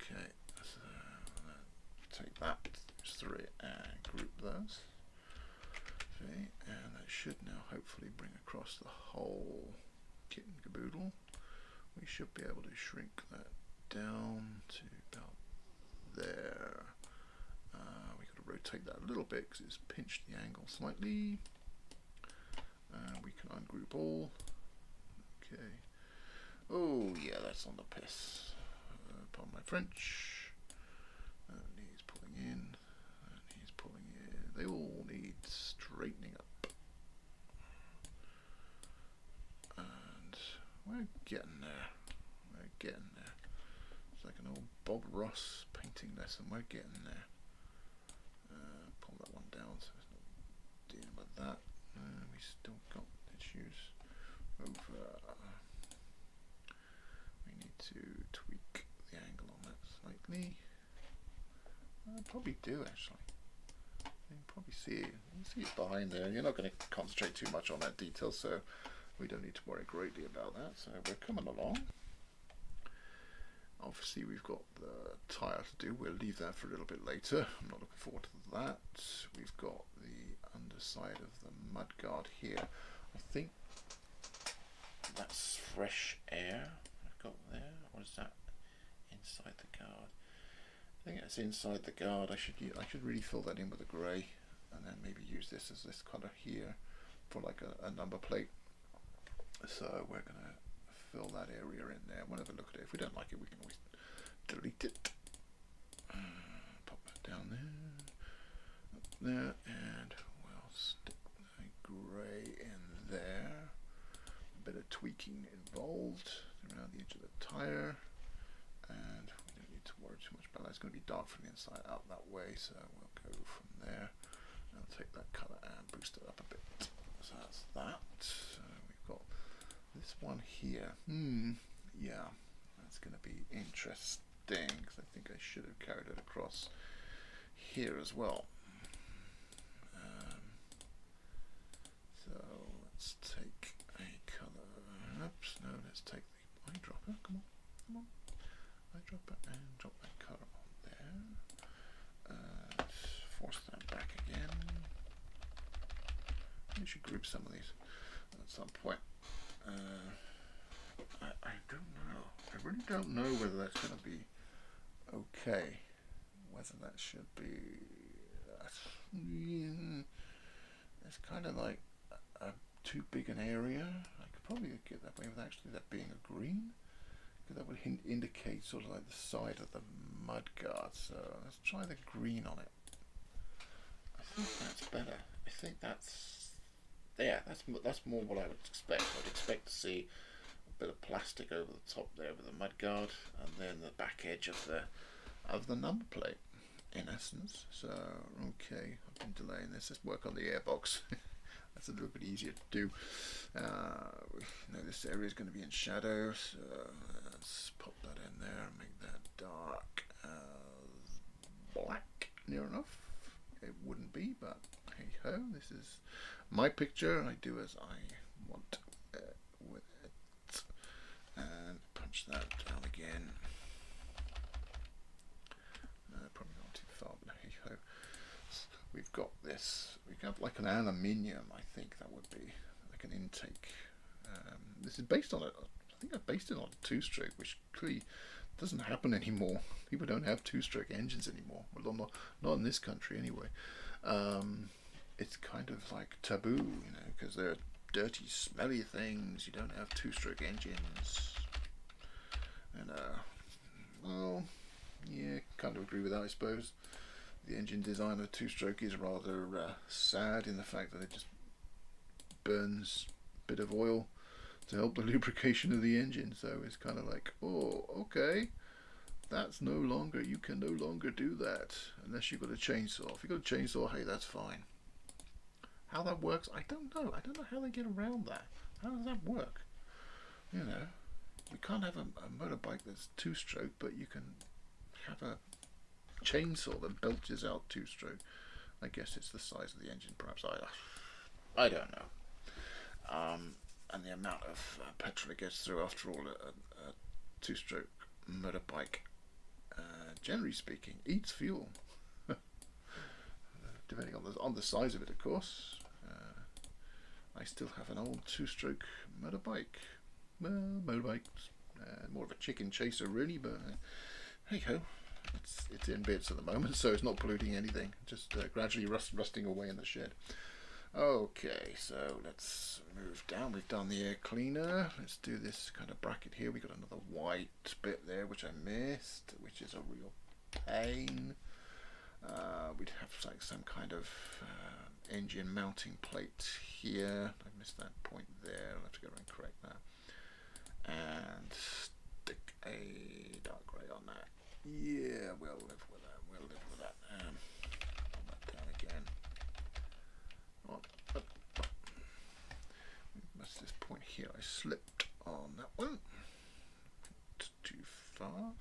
Okay, so take that, those three, and group those. Okay, and that should now hopefully bring across the whole kit and caboodle. We should be able to shrink that down to about there. We got to rotate that a little bit because it's pinched the angle slightly. We can ungroup all. Okay. Oh yeah, that's on the piss. Pardon my French. That needs pulling in. That needs pulling in. They all need straightening up. And we're getting there. We're getting there. It's like an old Bob Ross painting lesson. We're getting there. Pull that one down so it's not dealing with that. We still got issues over. We need to tweak the angle on that slightly. I probably do actually. You can probably see it behind there. You're not going to concentrate too much on that detail, so we don't need to worry greatly about that. So we're coming along. Obviously we've got the tyre to do. We'll leave that for a little bit later. I'm not looking forward to that. We've got the underside of the mudguard here. I think that's fresh air I've got there, or is that inside the guard? I think that's inside the guard. I should really fill that in with a grey, and then maybe use this as this colour here for like a number plate. So we're gonna fill that area in there. We'll have a look at it. If we don't like it, we can always delete it. Pop that down there, up there, and we'll stick the grey in there. A bit of tweaking involved around the edge of the tyre, and we don't need to worry too much about that. It's going to be dark from the inside out that way, so we'll go from there and take that colour and boost it up a bit. So that's that. So we've got this one here. Yeah, that's going to be interesting because I think I should have carried it across here as well. So let's take a colour. Oops, no, let's take the eyedropper. Come on. Eyedropper and drop that colour on there. Force that back again. We should group some of these at some point. I don't know. I really don't know whether that's going to be okay. Whether that should be Yeah, it's kind of like too big an area. I could probably get that way with actually that being a green, because that would indicate sort of like the side of the mud guard. So let's try the green on it. I think that's better. I think that's, yeah, that's more what I would expect. I'd expect to see a bit of plastic over the top there with the mud guard, and then the back edge of the number plate, in essence. So okay, I've been delaying this. Let's work on the airbox. That's a little bit easier to do. We know this area is going to be in shadow, so let's pop that in there and make that dark as black. Near enough. It wouldn't be, but hey ho, this is my picture. I do as I want with it. And punch that down again. Probably not too far, but hey ho. We've got this. We got like an aluminium. I think that would be like an intake. This is based on it. I think I based it on a two-stroke, which clearly doesn't happen anymore. People don't have two-stroke engines anymore. Well, not in this country anyway. It's kind of like taboo, you know, because they're dirty, smelly things. You don't have two-stroke engines. And well, yeah, kind of agree with that, I suppose. The engine design of two-stroke is rather sad in the fact that it just burns a bit of oil to help the lubrication of the engine. So it's kind of like, oh, okay, that's no longer, you can no longer do that unless you've got a chainsaw. If you've got a chainsaw, hey, that's fine. How that works, I don't know. I don't know how they get around that. How does that work? You know, you can't have a motorbike that's two-stroke, but you can have a chainsaw that belches out two-stroke. I guess it's the size of the engine, perhaps. I don't know. And the amount of petrol it gets through, after all, a two-stroke motorbike, generally speaking, eats fuel. Depending on the size of it, of course. I still have an old two-stroke motorbike. Well, motorbike's more of a chicken chaser, really, but hey ho. It's in bits at the moment, so it's not polluting anything. Just gradually rusting away in the shed. Okay, so let's move down. We've done the air cleaner. Let's do this kind of bracket here. We've got another white bit there, which I missed, which is a real pain. We'd have like some kind of engine mounting plate here. I missed that point there. I'll have to go around and correct that. And stick a dark grey on that. Yeah, we'll live with that. We'll live with that. Put that down again. That's this point here. I slipped on that one. It's too far.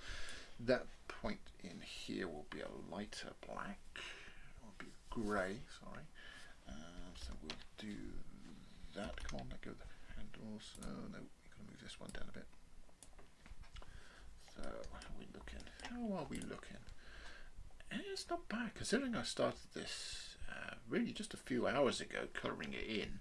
That point in here will be a lighter black. It will be grey, sorry. So we'll do that. Come on, let go of the handles. Oh no, we've got to move this one down a bit. So, how are we looking? How are we looking? It's not bad, considering I started this really just a few hours ago, colouring it in.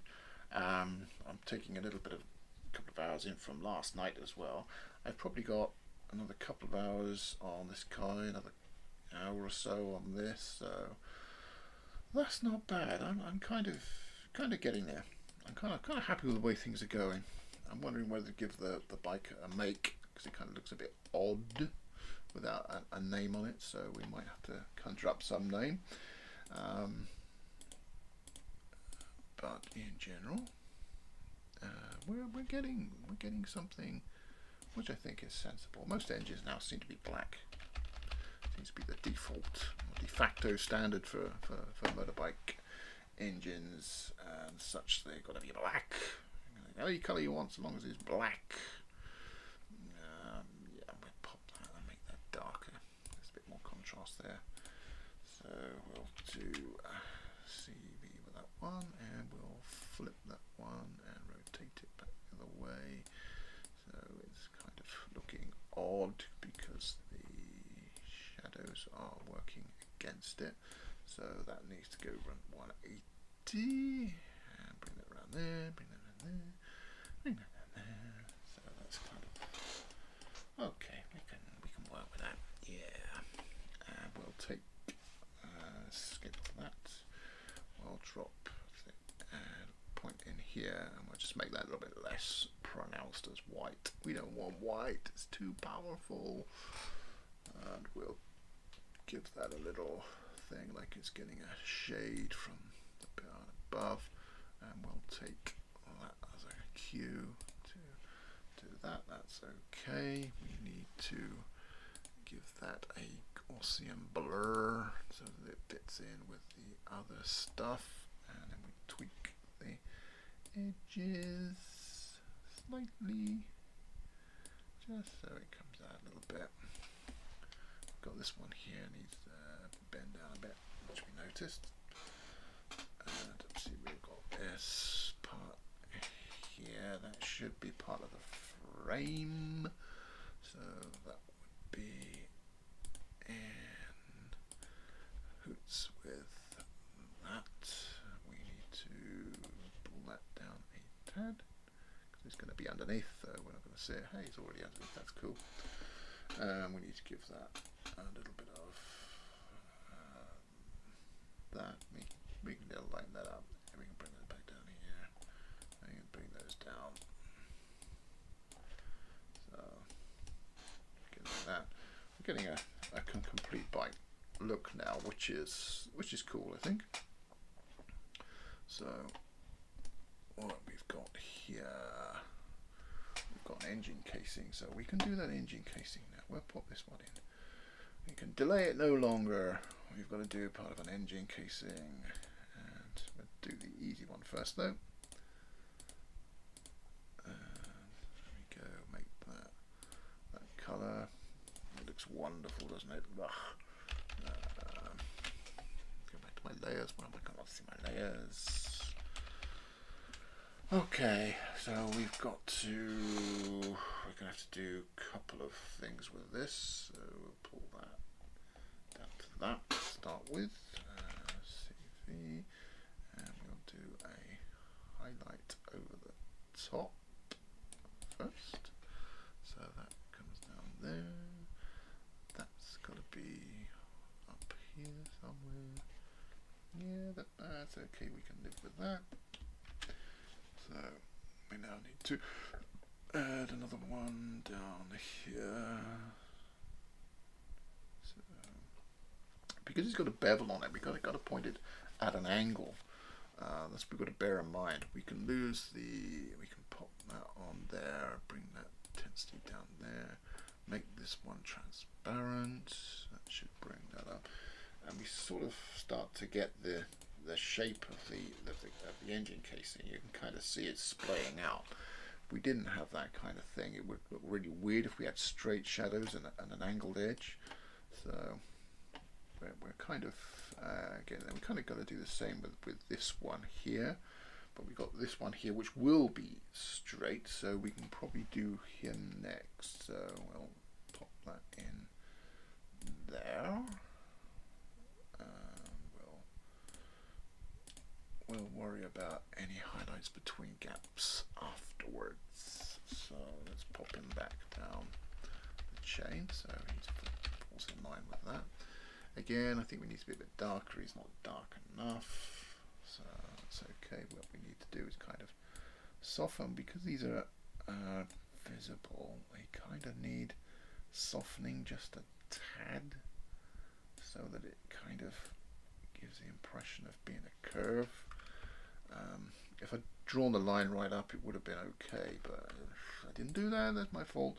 I'm taking a couple of hours in from last night as well. I've probably got another couple of hours on this car, another hour or so on this, so that's not bad. I'm kind of getting there. I'm kind of happy with the way things are going. I'm wondering whether to give the bike a make, because it kind of looks a bit odd without a name on it, so we might have to conjure up some name. But in general, we're getting something which I think is sensible. Most engines now seem to be black. Seems to be the default, or de facto standard for motorbike engines and such. They've got to be black. Any colour you want, so long as it's black. Yeah, we'll pop that and make that darker. There's a bit more contrast there. So we'll do CV with that one, and we'll flip that one and rotate it back the other way. So it's kind of looking odd because the shadows are working against it. So that needs to go around 180 and bring that around there, bring that around there, bring that around there. So that's kind of okay. We can work with that. Yeah, and we'll take skip that. here, and we'll just make that a little bit less pronounced as white. We don't want white, it's too powerful. And we'll give that a little thing like it's getting a shade from the bit above, and we'll take that as a cue to do that. That's okay. We need to give that a Gaussian blur so that it fits in with the other stuff, and then we tweak the edges slightly just so it comes out a little bit. We've got this one here, needs to bend down a bit, which we noticed. And see, we've got this part here, that should be part of the frame, so that would be in hoots with that. We need to pull that down a tad because it's going to be underneath, so we're not going to see it. Hey, it's already underneath, that's cool. We need to give that a little bit of that. We can lighten that up, and we can bring that back down here. And we can bring those down. So getting that. We're getting a complete bike look now, which is cool, I think. So what we've got here, we've got an engine casing, so we can do that engine casing now. We'll put this one in. We can delay it no longer. We've got to do part of an engine casing, and we'll do the easy one first though. And there we go, make that colour. It looks wonderful, doesn't it? Ugh. Go back to my layers. Where am I going to see my layers? Okay, so we're going to have to do a couple of things with this. So we'll pull that down to that to start with. CV, and we'll do a highlight over the top first. So that comes down there. That's got to be up here somewhere. Yeah, that's okay. We can live with that. So we now need to add another one down here. So, because it's got a bevel on it, we've got to point it at an angle. That's what we've got to bear in mind. We can we can pop that on there, bring that intensity down there, make this one transparent. That should bring that up, and we sort of start to get the shape of the engine casing. You can kind of see it splaying out. If we didn't have that kind of thing, it would look really weird if we had straight shadows and an angled edge. So we're kind of again, we kind of got to do the same with this one here, but we've got this one here which will be straight, so we can probably do him next. So we'll pop that in there. We'll worry about any highlights between gaps afterwards. So let's pop him back down the chain so he falls in line with that. Again, I think we need to be a bit darker. He's not dark enough, so it's okay. What we need to do is kind of soften, because these are visible. They kind of need softening just a tad, so that it kind of gives the impression of being a curve. If I'd drawn the line right up, it would have been okay, but I didn't do that. That's my fault.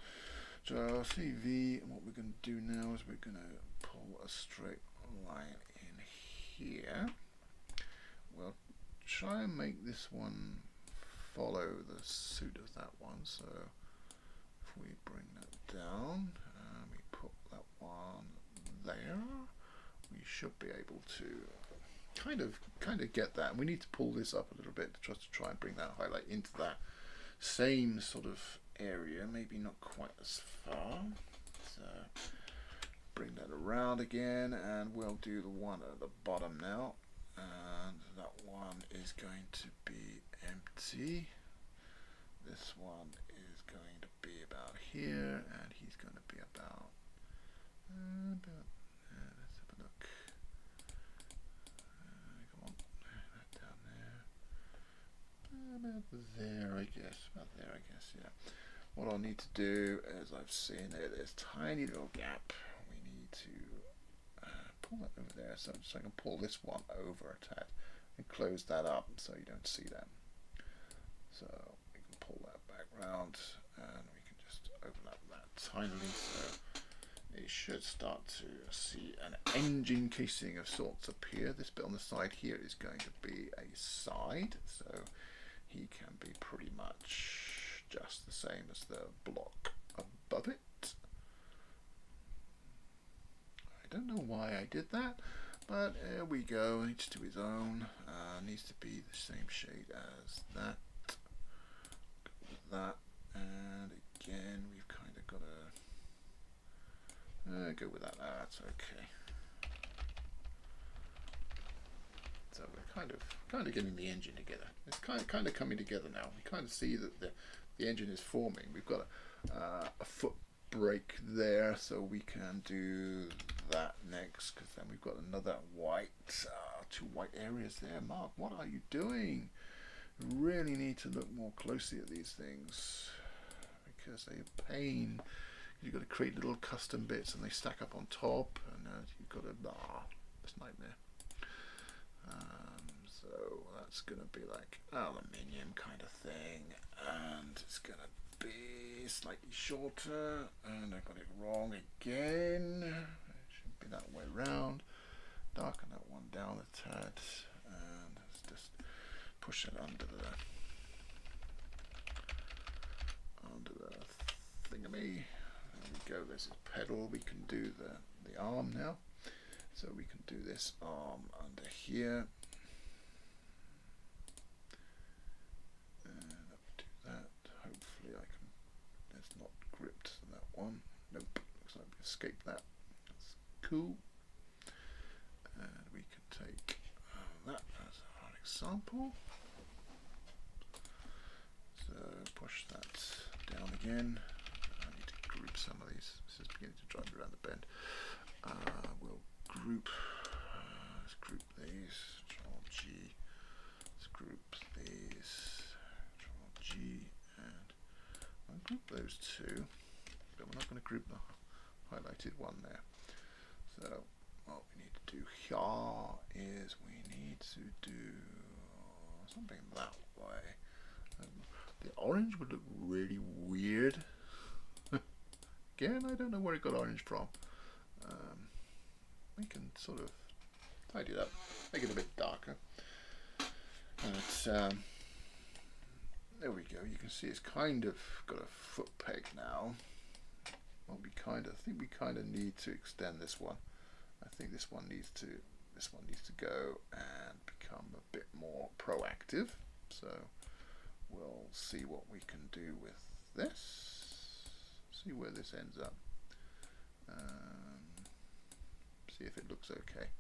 So CV, and what we're going to do now is we're going to pull a straight line in here. We'll try and make this one follow the suit of that one. So if we bring that down, we put that one there, we should be able to kind of get that. And we need to pull this up a little bit just to try and bring that highlight into that same sort of area, maybe not quite as far. So bring that around again, and we'll do the one at the bottom now, and that one is going to be empty. This one is going to be about here, and he's going to be about let's have a look. Come on, that down there. about there, I guess. About there, I guess. Yeah. What I'll need to do, as I've seen there, there's a tiny little gap. We need to pull that over there, so I can pull this one over a tad and close that up so you don't see that. So we can pull that back round, and we can just open up that tinily. So you should start to see an engine casing of sorts appear. This bit on the side here is going to be a side, so he can be pretty much just the same as the block above it. I don't know why I did that, but there we go. Each to his own. Needs to be the same shade as that. That, and again we've kind of got to go with that. That's okay. So we're kind of getting the engine together. It's kind of coming together now. We kind of see that the engine is forming. We've got a foot brake there, so we can do that next, because then we've got another white, two white areas there. Mark, what are you doing? Really need to look more closely at these things, because they're a pain. You've got to create little custom bits and they stack up on top, and you've got to this nightmare. So that's going to be like aluminium kind of thing, and it's going to be slightly shorter, and I got it wrong again. It should be that way round. Darken that one down a tad, and let's just push it under the thingamay. There we go. There's this pedal. We can do the arm now. So we can do this arm under here. And I'll do that. Hopefully I can. It's not gripped in that one. Nope. Looks like we escaped that. That's cool. And we can take that as our example. So push that down again. I need to group some of these. This is beginning to drive me around the bend. We'll group. Let's group these. Control G. Let's group these. Control G, and I'll group those two. But we're not going to group the highlighted one there. So what we need to do here is we need to do something that way. The orange would look really weird. Again, I don't know where it got orange from. We can sort of tidy it up, make it a bit darker. But there we go. You can see it's kind of got a foot peg now. Well, I think we kind of need to extend this one. I think this one needs to go and become a bit more proactive. So we'll see what we can do with this. See where this ends up. See if it looks okay.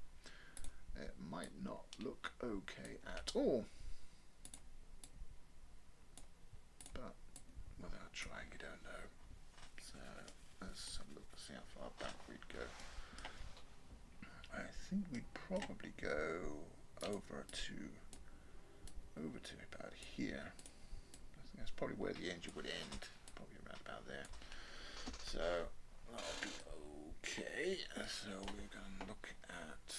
It might not look okay at all, but without trying you don't know. So let's have a look, see how far back we'd go. I think we'd probably go over to about here. I think that's probably where the engine would end, probably around about there. So that'll be okay. So we're going to look at,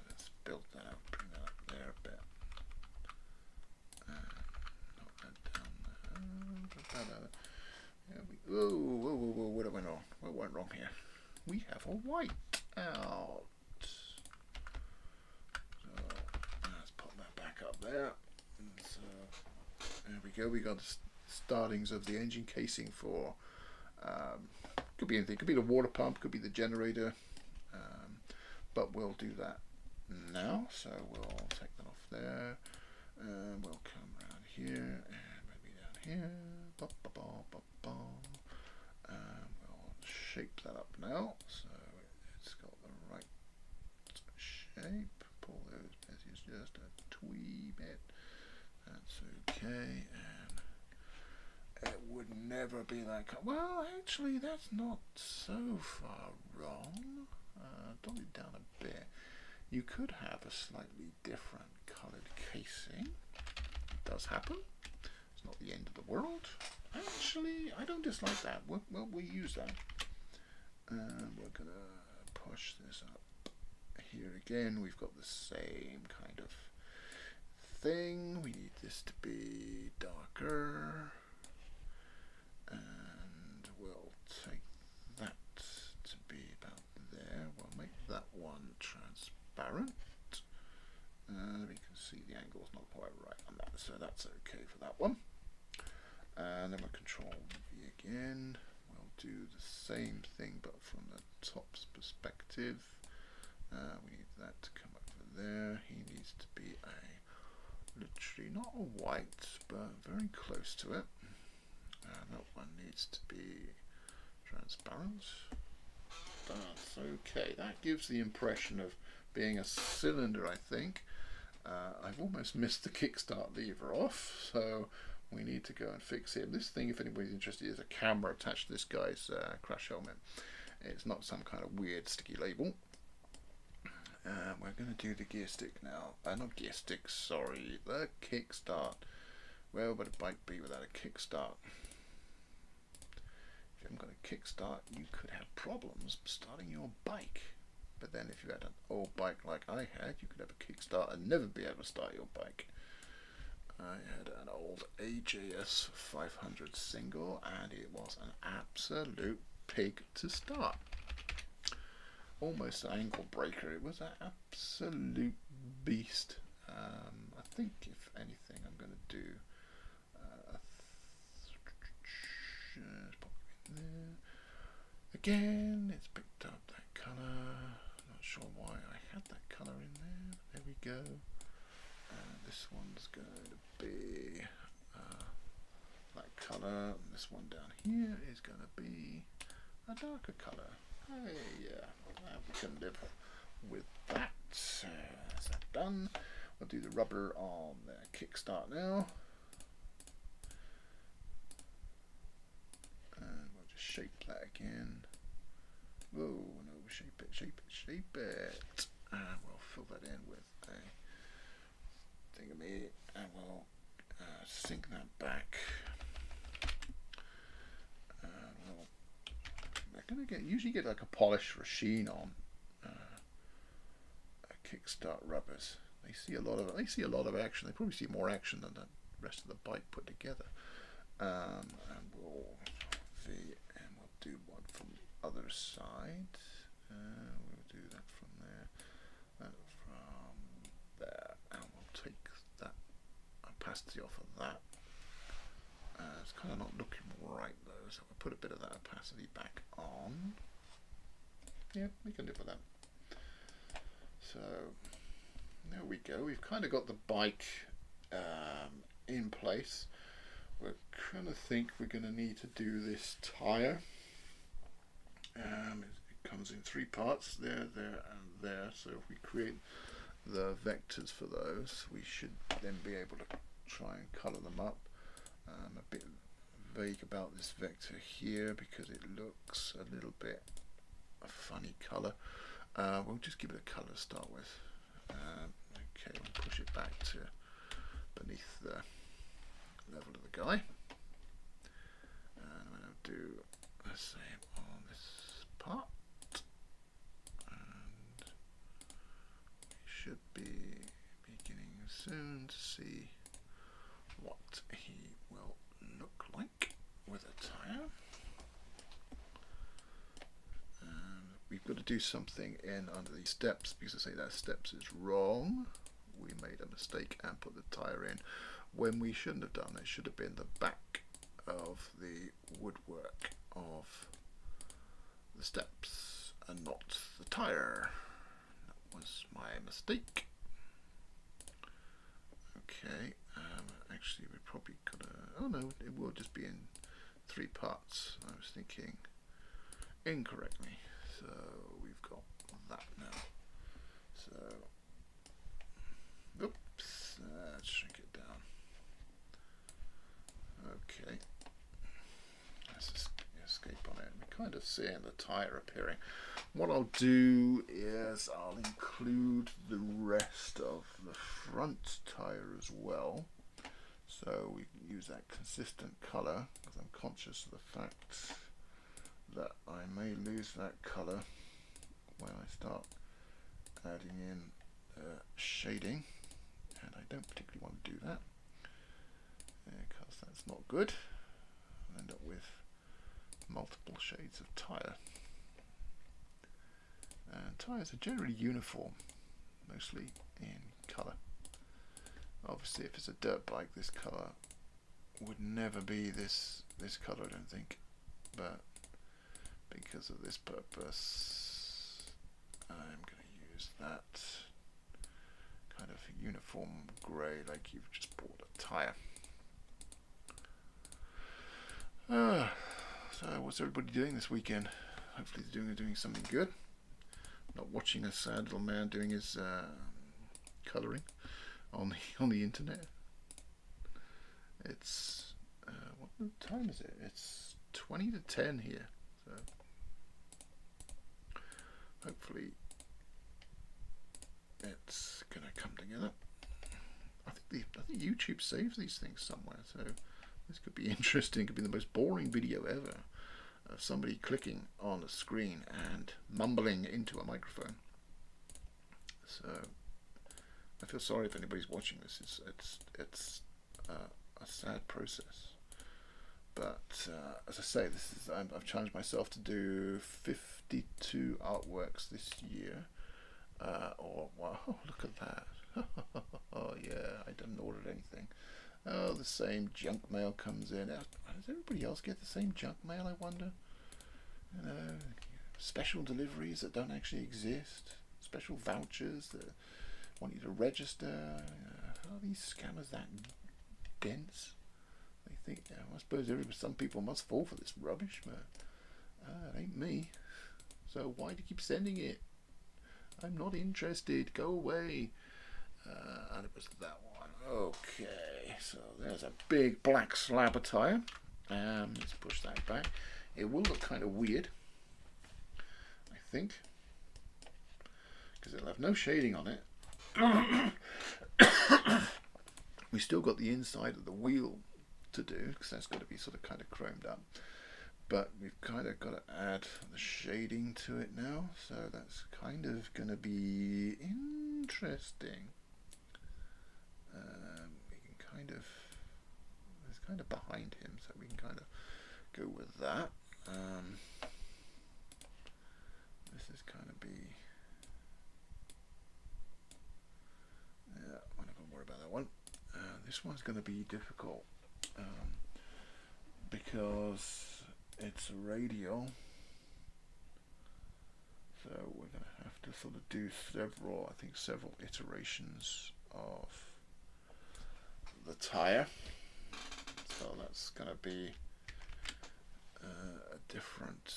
let's build that up, bring that up there a bit. Knock that down there. Put that out. Whoa, what went wrong? What went wrong here? We have a white out. So let's pop that back up there. And so there we go. We got the startings of the engine casing for. Could be anything. Could be the water pump. Could be the generator. But we'll do that now. So we'll take that off there, and we'll come around here and maybe down here. We'll shape that up now. So it's got the right shape. Pull those edges just a wee bit. That's okay. And it would never be like, well, actually, that's not so far wrong. Dump it down a bit. You could have a slightly different coloured casing. does happen. It's not the end of the world. Actually, I don't dislike that. Well, we'll use that. And we're going to push this up. Here again, we've got the same kind of thing. We need this to be darker. And we'll take that to be about there. We'll make that one transparent. We can see the angle's not quite right on that, so that's okay for that one. And then we'll Control V again. We'll do the same thing but from the top's perspective. We need that to come over there. He needs to be literally not a white, but very close to it. That one needs to be transparent. That's okay. That gives the impression of being a cylinder, I think. I've almost missed the kickstart lever off, so we need to go and fix it. This thing, if anybody's interested, is a camera attached to this guy's crash helmet. It's not some kind of weird sticky label. We're going to do the gear stick now. Not gear stick, sorry, the kickstart. Where would a bike be without a kickstart? If you haven't got a kickstart, you could have problems starting your bike. But then if you had an old bike like I had, you could have a kickstart and never be able to start your bike. I had an old AJS 500 single and it was an absolute pig to start. Almost an ankle breaker. It was an absolute beast. I think if anything I'm going to do there. Again, it's picked up that colour. Not sure why I had that colour in there. There we go. This one's going to be that colour. And this one down here is going to be a darker colour. Hey, yeah, we can live with that. That's that done. We'll do the rubber on the kickstart now. And we'll just shape that again. Whoa, no, shape it, shape it, shape it. And we'll fill that in with a thingamay, and we'll sink that back. We're going to usually get like a polished sheen on kickstart rubbers. They see a lot of action. They probably see more action than the rest of the bike put together. And we'll do one from the other side. We'll do that from there, that from there, and we'll take that opacity off of that. It's kind of not looking right though, so we'll put a bit of that opacity back on. Yeah, we can live with that. So there we go. We've kind of got the bike in place. We're kind of think we're going to need to do this tyre. It comes in 3 parts, there, there and there. So if we create the vectors for those, we should then be able to try and colour them up. I'm a bit vague about this vector here because it looks a little bit a funny colour. We'll just give it a colour to start with. Okay, we'll push it back to beneath the level of the guy. And I'm going to do the same on this part. And we should be beginning soon to see what he will look like with a tyre. We've got to do something in under these steps because I say that steps is wrong. We made a mistake and put the tyre in when we shouldn't have done. It should have been the back of the woodwork of the steps and not the tyre. That was my mistake. Okay, actually we probably got to, oh no, it will just be in 3 parts. I was thinking incorrectly. So we've got that now. So, oops, let's shrink it down. Okay, let's escape on it. We're kind of seeing the tyre appearing. What I'll do is I'll include the rest of the front tyre as well. So we use that consistent colour because I'm conscious of the fact that I may lose that colour when I start adding in shading, and I don't particularly want to do that because that's not good. I'll end up with multiple shades of tyre. And tyres are generally uniform, mostly in colour. Obviously, if it's a dirt bike, this colour would never be this colour, I don't think. But because of this purpose, I'm going to use that kind of uniform grey, like you've just bought a tyre. So what's everybody doing this weekend? Hopefully they're doing something good. Not watching a sad little man doing his colouring on the internet. It's what time is it? It's 20 to 10 here. So hopefully it's gonna come together. I think YouTube saves these things somewhere, so this could be interesting. It could be the most boring video ever of somebody clicking on a screen and mumbling into a microphone. So I feel sorry if anybody's watching this. It's a sad process. But as I say, I've challenged myself to do 52 artworks this year. Or wow, look at that! Oh yeah, I didn't order anything. Oh, the same junk mail comes in. Does everybody else get the same junk mail, I wonder? You know, special deliveries that don't actually exist. Special vouchers that want you to register. Are these scammers that dense? They think, I suppose some people must fall for this rubbish, but it ain't me. So why do you keep sending it? I'm not interested. Go away. And it was that one. Okay, so there's a big black slab of tyre. Let's push that back. It will look kind of weird, I think, because it'll have no shading on it. We still got the inside of the wheel to do, because that's got to be sort of kind of chromed up. But we've kind of got to add the shading to it now, so that's kind of going to be interesting. We can kind of, it's kind of behind him, so we can kind of go with that. This is kind of be, yeah, I'm not going to worry about that one. This one's going to be difficult because it's radial, so we're going to have to sort of do several iterations of the tyre. So that's going to be a different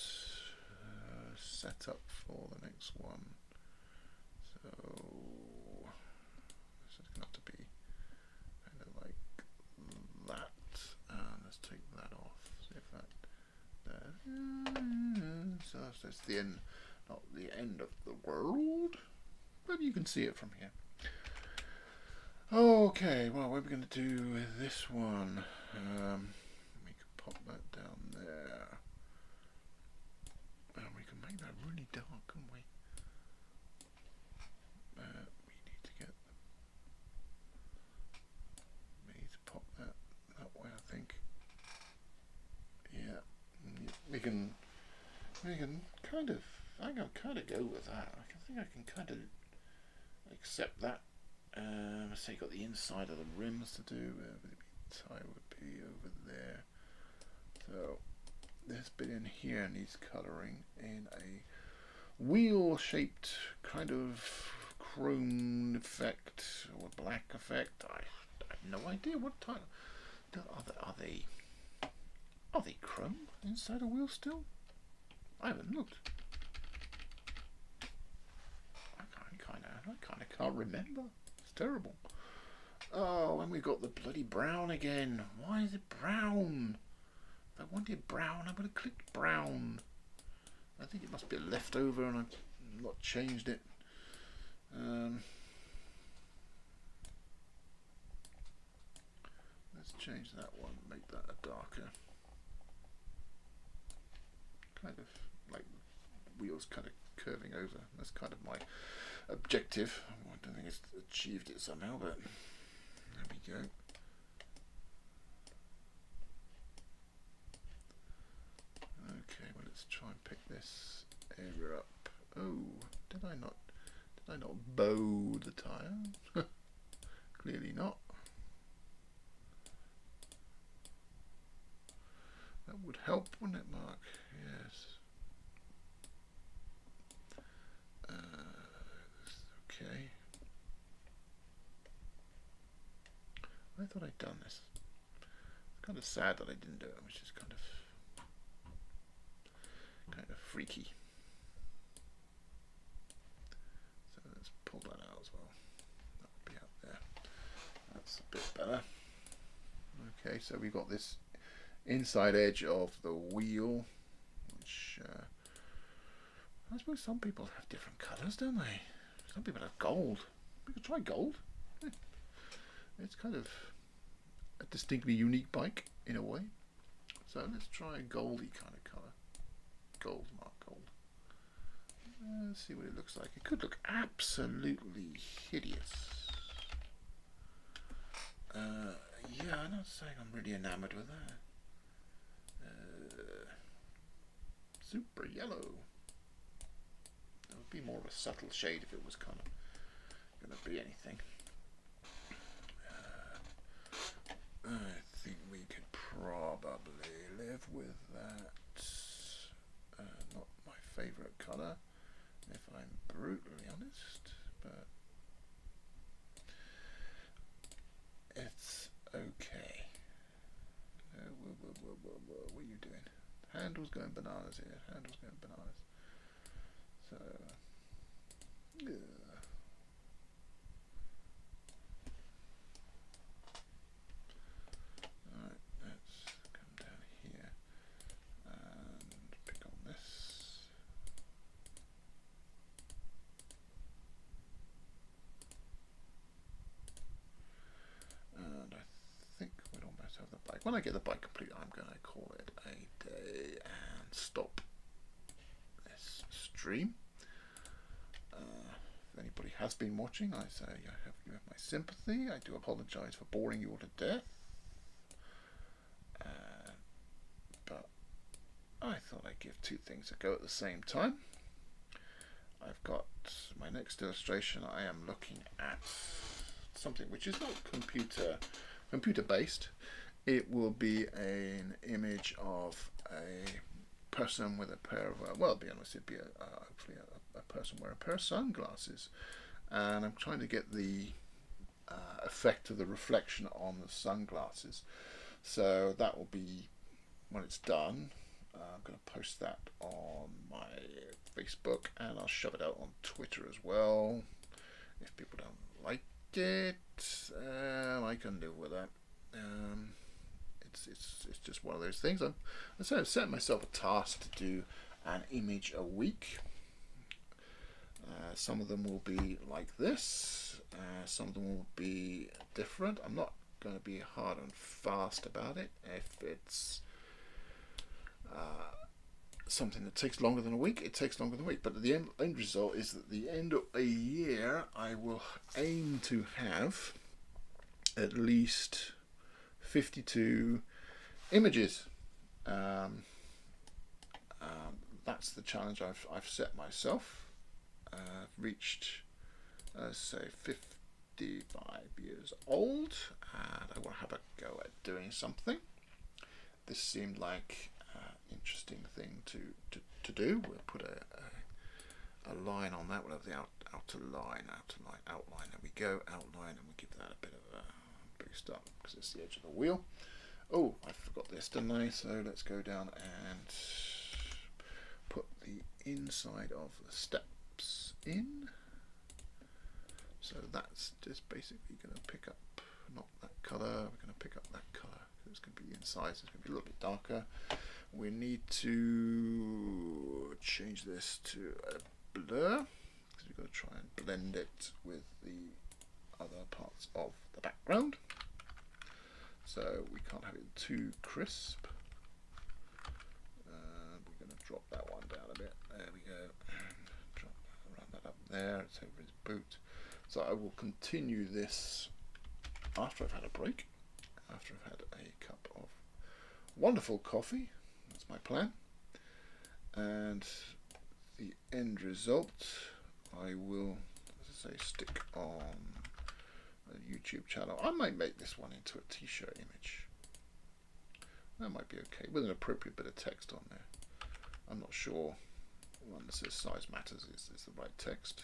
setup for the next one. So this is going to have to be kind of like that. Let's take that off. See if that there. So that's the end, not the end of the world, but you can see it from here. Okay, well, what are we going to do with this one? We can pop that down there. And we can make that really dark, can't we? We need to pop that way, I think. Yeah, we can kind of, I can kind of go with that. I think I can kind of accept that. So you got the inside of the rims to do. The tie would be over there. So this bit in here needs colouring in a wheel-shaped kind of chrome effect or black effect. I have no idea what type. Are they chrome inside a wheel still? I haven't looked. I kind of can't remember. It's terrible. Oh, and we got the bloody brown again. Why is it brown? If I wanted brown, I would have clicked brown. I think it must be a leftover and I've not changed it. let's change that one, make that a darker. Kind of like wheels kind of curving over. That's kind of my objective. I don't think it's achieved it somehow, but there we go. Okay, well let's try and pick this area up. Oh, did I not bow the tire? Clearly not. That would help, wouldn't it, Mark? Yes. Okay. I thought I'd done this. It's kind of sad that I didn't do it, which is kind of freaky. So let's pull that out as well. That would be out there. That's a bit better. Okay, so we've got this inside edge of the wheel, which I suppose some people have different colours, don't they? Some people have gold. We could try gold. It's kind of a distinctly unique bike in a way. So let's try a goldy kind of colour. Gold, Mark, gold. Let's see what it looks like. It could look absolutely hideous. Yeah, I'm not saying I'm really enamoured with that. Super yellow. That would be more of a subtle shade if it was kind of going to be anything. I think we could probably live with that. Not my favourite colour, if I'm brutally honest, but it's okay. What are you doing? Handle's going bananas here. Handle's going bananas. So, yeah. Alright, let's come down here and pick on this. And I think we'd almost have the bike. When I get the bike complete, I'm going to call it a day and stop this stream. If anybody has been watching, I say you have my sympathy. I do apologise for boring you all to death. But I thought I'd give two things a go at the same time. I've got my next illustration. I am looking at something which is not computer based. It will be an image of a person with a pair of, well, to be honest, it'd be hopefully a person wearing a pair of sunglasses. And I'm trying to get the effect of the reflection on the sunglasses. So that will be, when it's done, I'm going to post that on my Facebook, and I'll shove it out on Twitter as well. If people don't like it, I can live with that. It's just one of those things. I've set myself a task to do an image a week. Some of them will be like this. Some of them will be different. I'm not going to be hard and fast about it. If it's something that takes longer than a week, it takes longer than a week. But the end result is that at the end of a year, I will aim to have at least 52 images. That's the challenge I've set myself. I've reached, say, 55 years old, and I want to have a go at doing something. This seemed like an interesting thing to do. We'll put a line on that. We'll have the outline. There we go, outline, and we give that a bit of a boost up because it's the edge of the wheel. Oh, I forgot this, didn't I? So let's go down and put the inside of the steps in. So that's just basically going to pick up, not that colour, we're going to pick up that colour. It's going to be the inside, so it's going to be a little bit darker. We need to change this to a blur, because we've got to try and blend it with the other parts of the background. so we can't have it too crisp. We're going to drop that one down a bit. There we go. Run that up there. It's over his boot. So I will continue this after I've had a break, after I've had a cup of wonderful coffee. That's my plan. And the end result, I will, as I say, stick on a YouTube channel. I might make this one into a t-shirt image. That might be okay, with an appropriate bit of text on there. I'm not sure one that says size matters is the right text.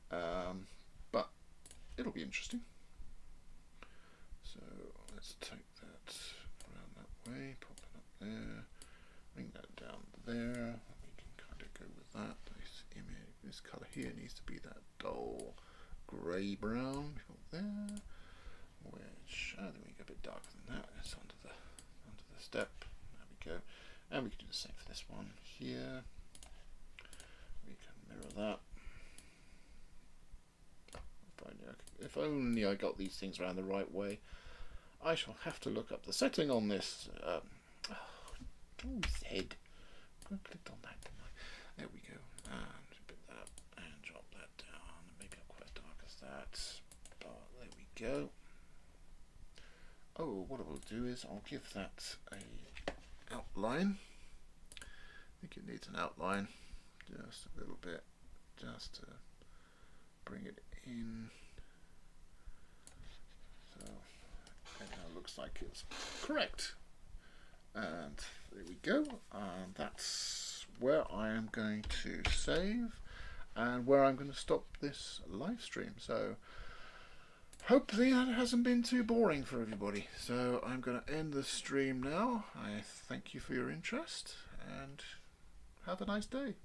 But it'll be interesting. So let's take that around that way, pop it up there, bring that down there. We can kind of go with that. This image, this colour here needs to be that dull grey brown there. Which I think we go a bit darker than that. It's under the step. There we go. And we can do the same for this one here. We can mirror that. If only I got these things around the right way. I shall have to look up the setting on this. His head. I clicked on that, didn't I? There we go. And pick that up and drop that down. Maybe not quite as dark as that. But there we go. Oh, what I will do is I'll give that a outline. I think it needs an outline. Just a little bit. Just to bring it in. So it now looks like it's correct. And there we go. And that's where I am going to save and where I'm going to stop this live stream. So hopefully that hasn't been too boring for everybody. So I'm going to end the stream now. I thank you for your interest and have a nice day.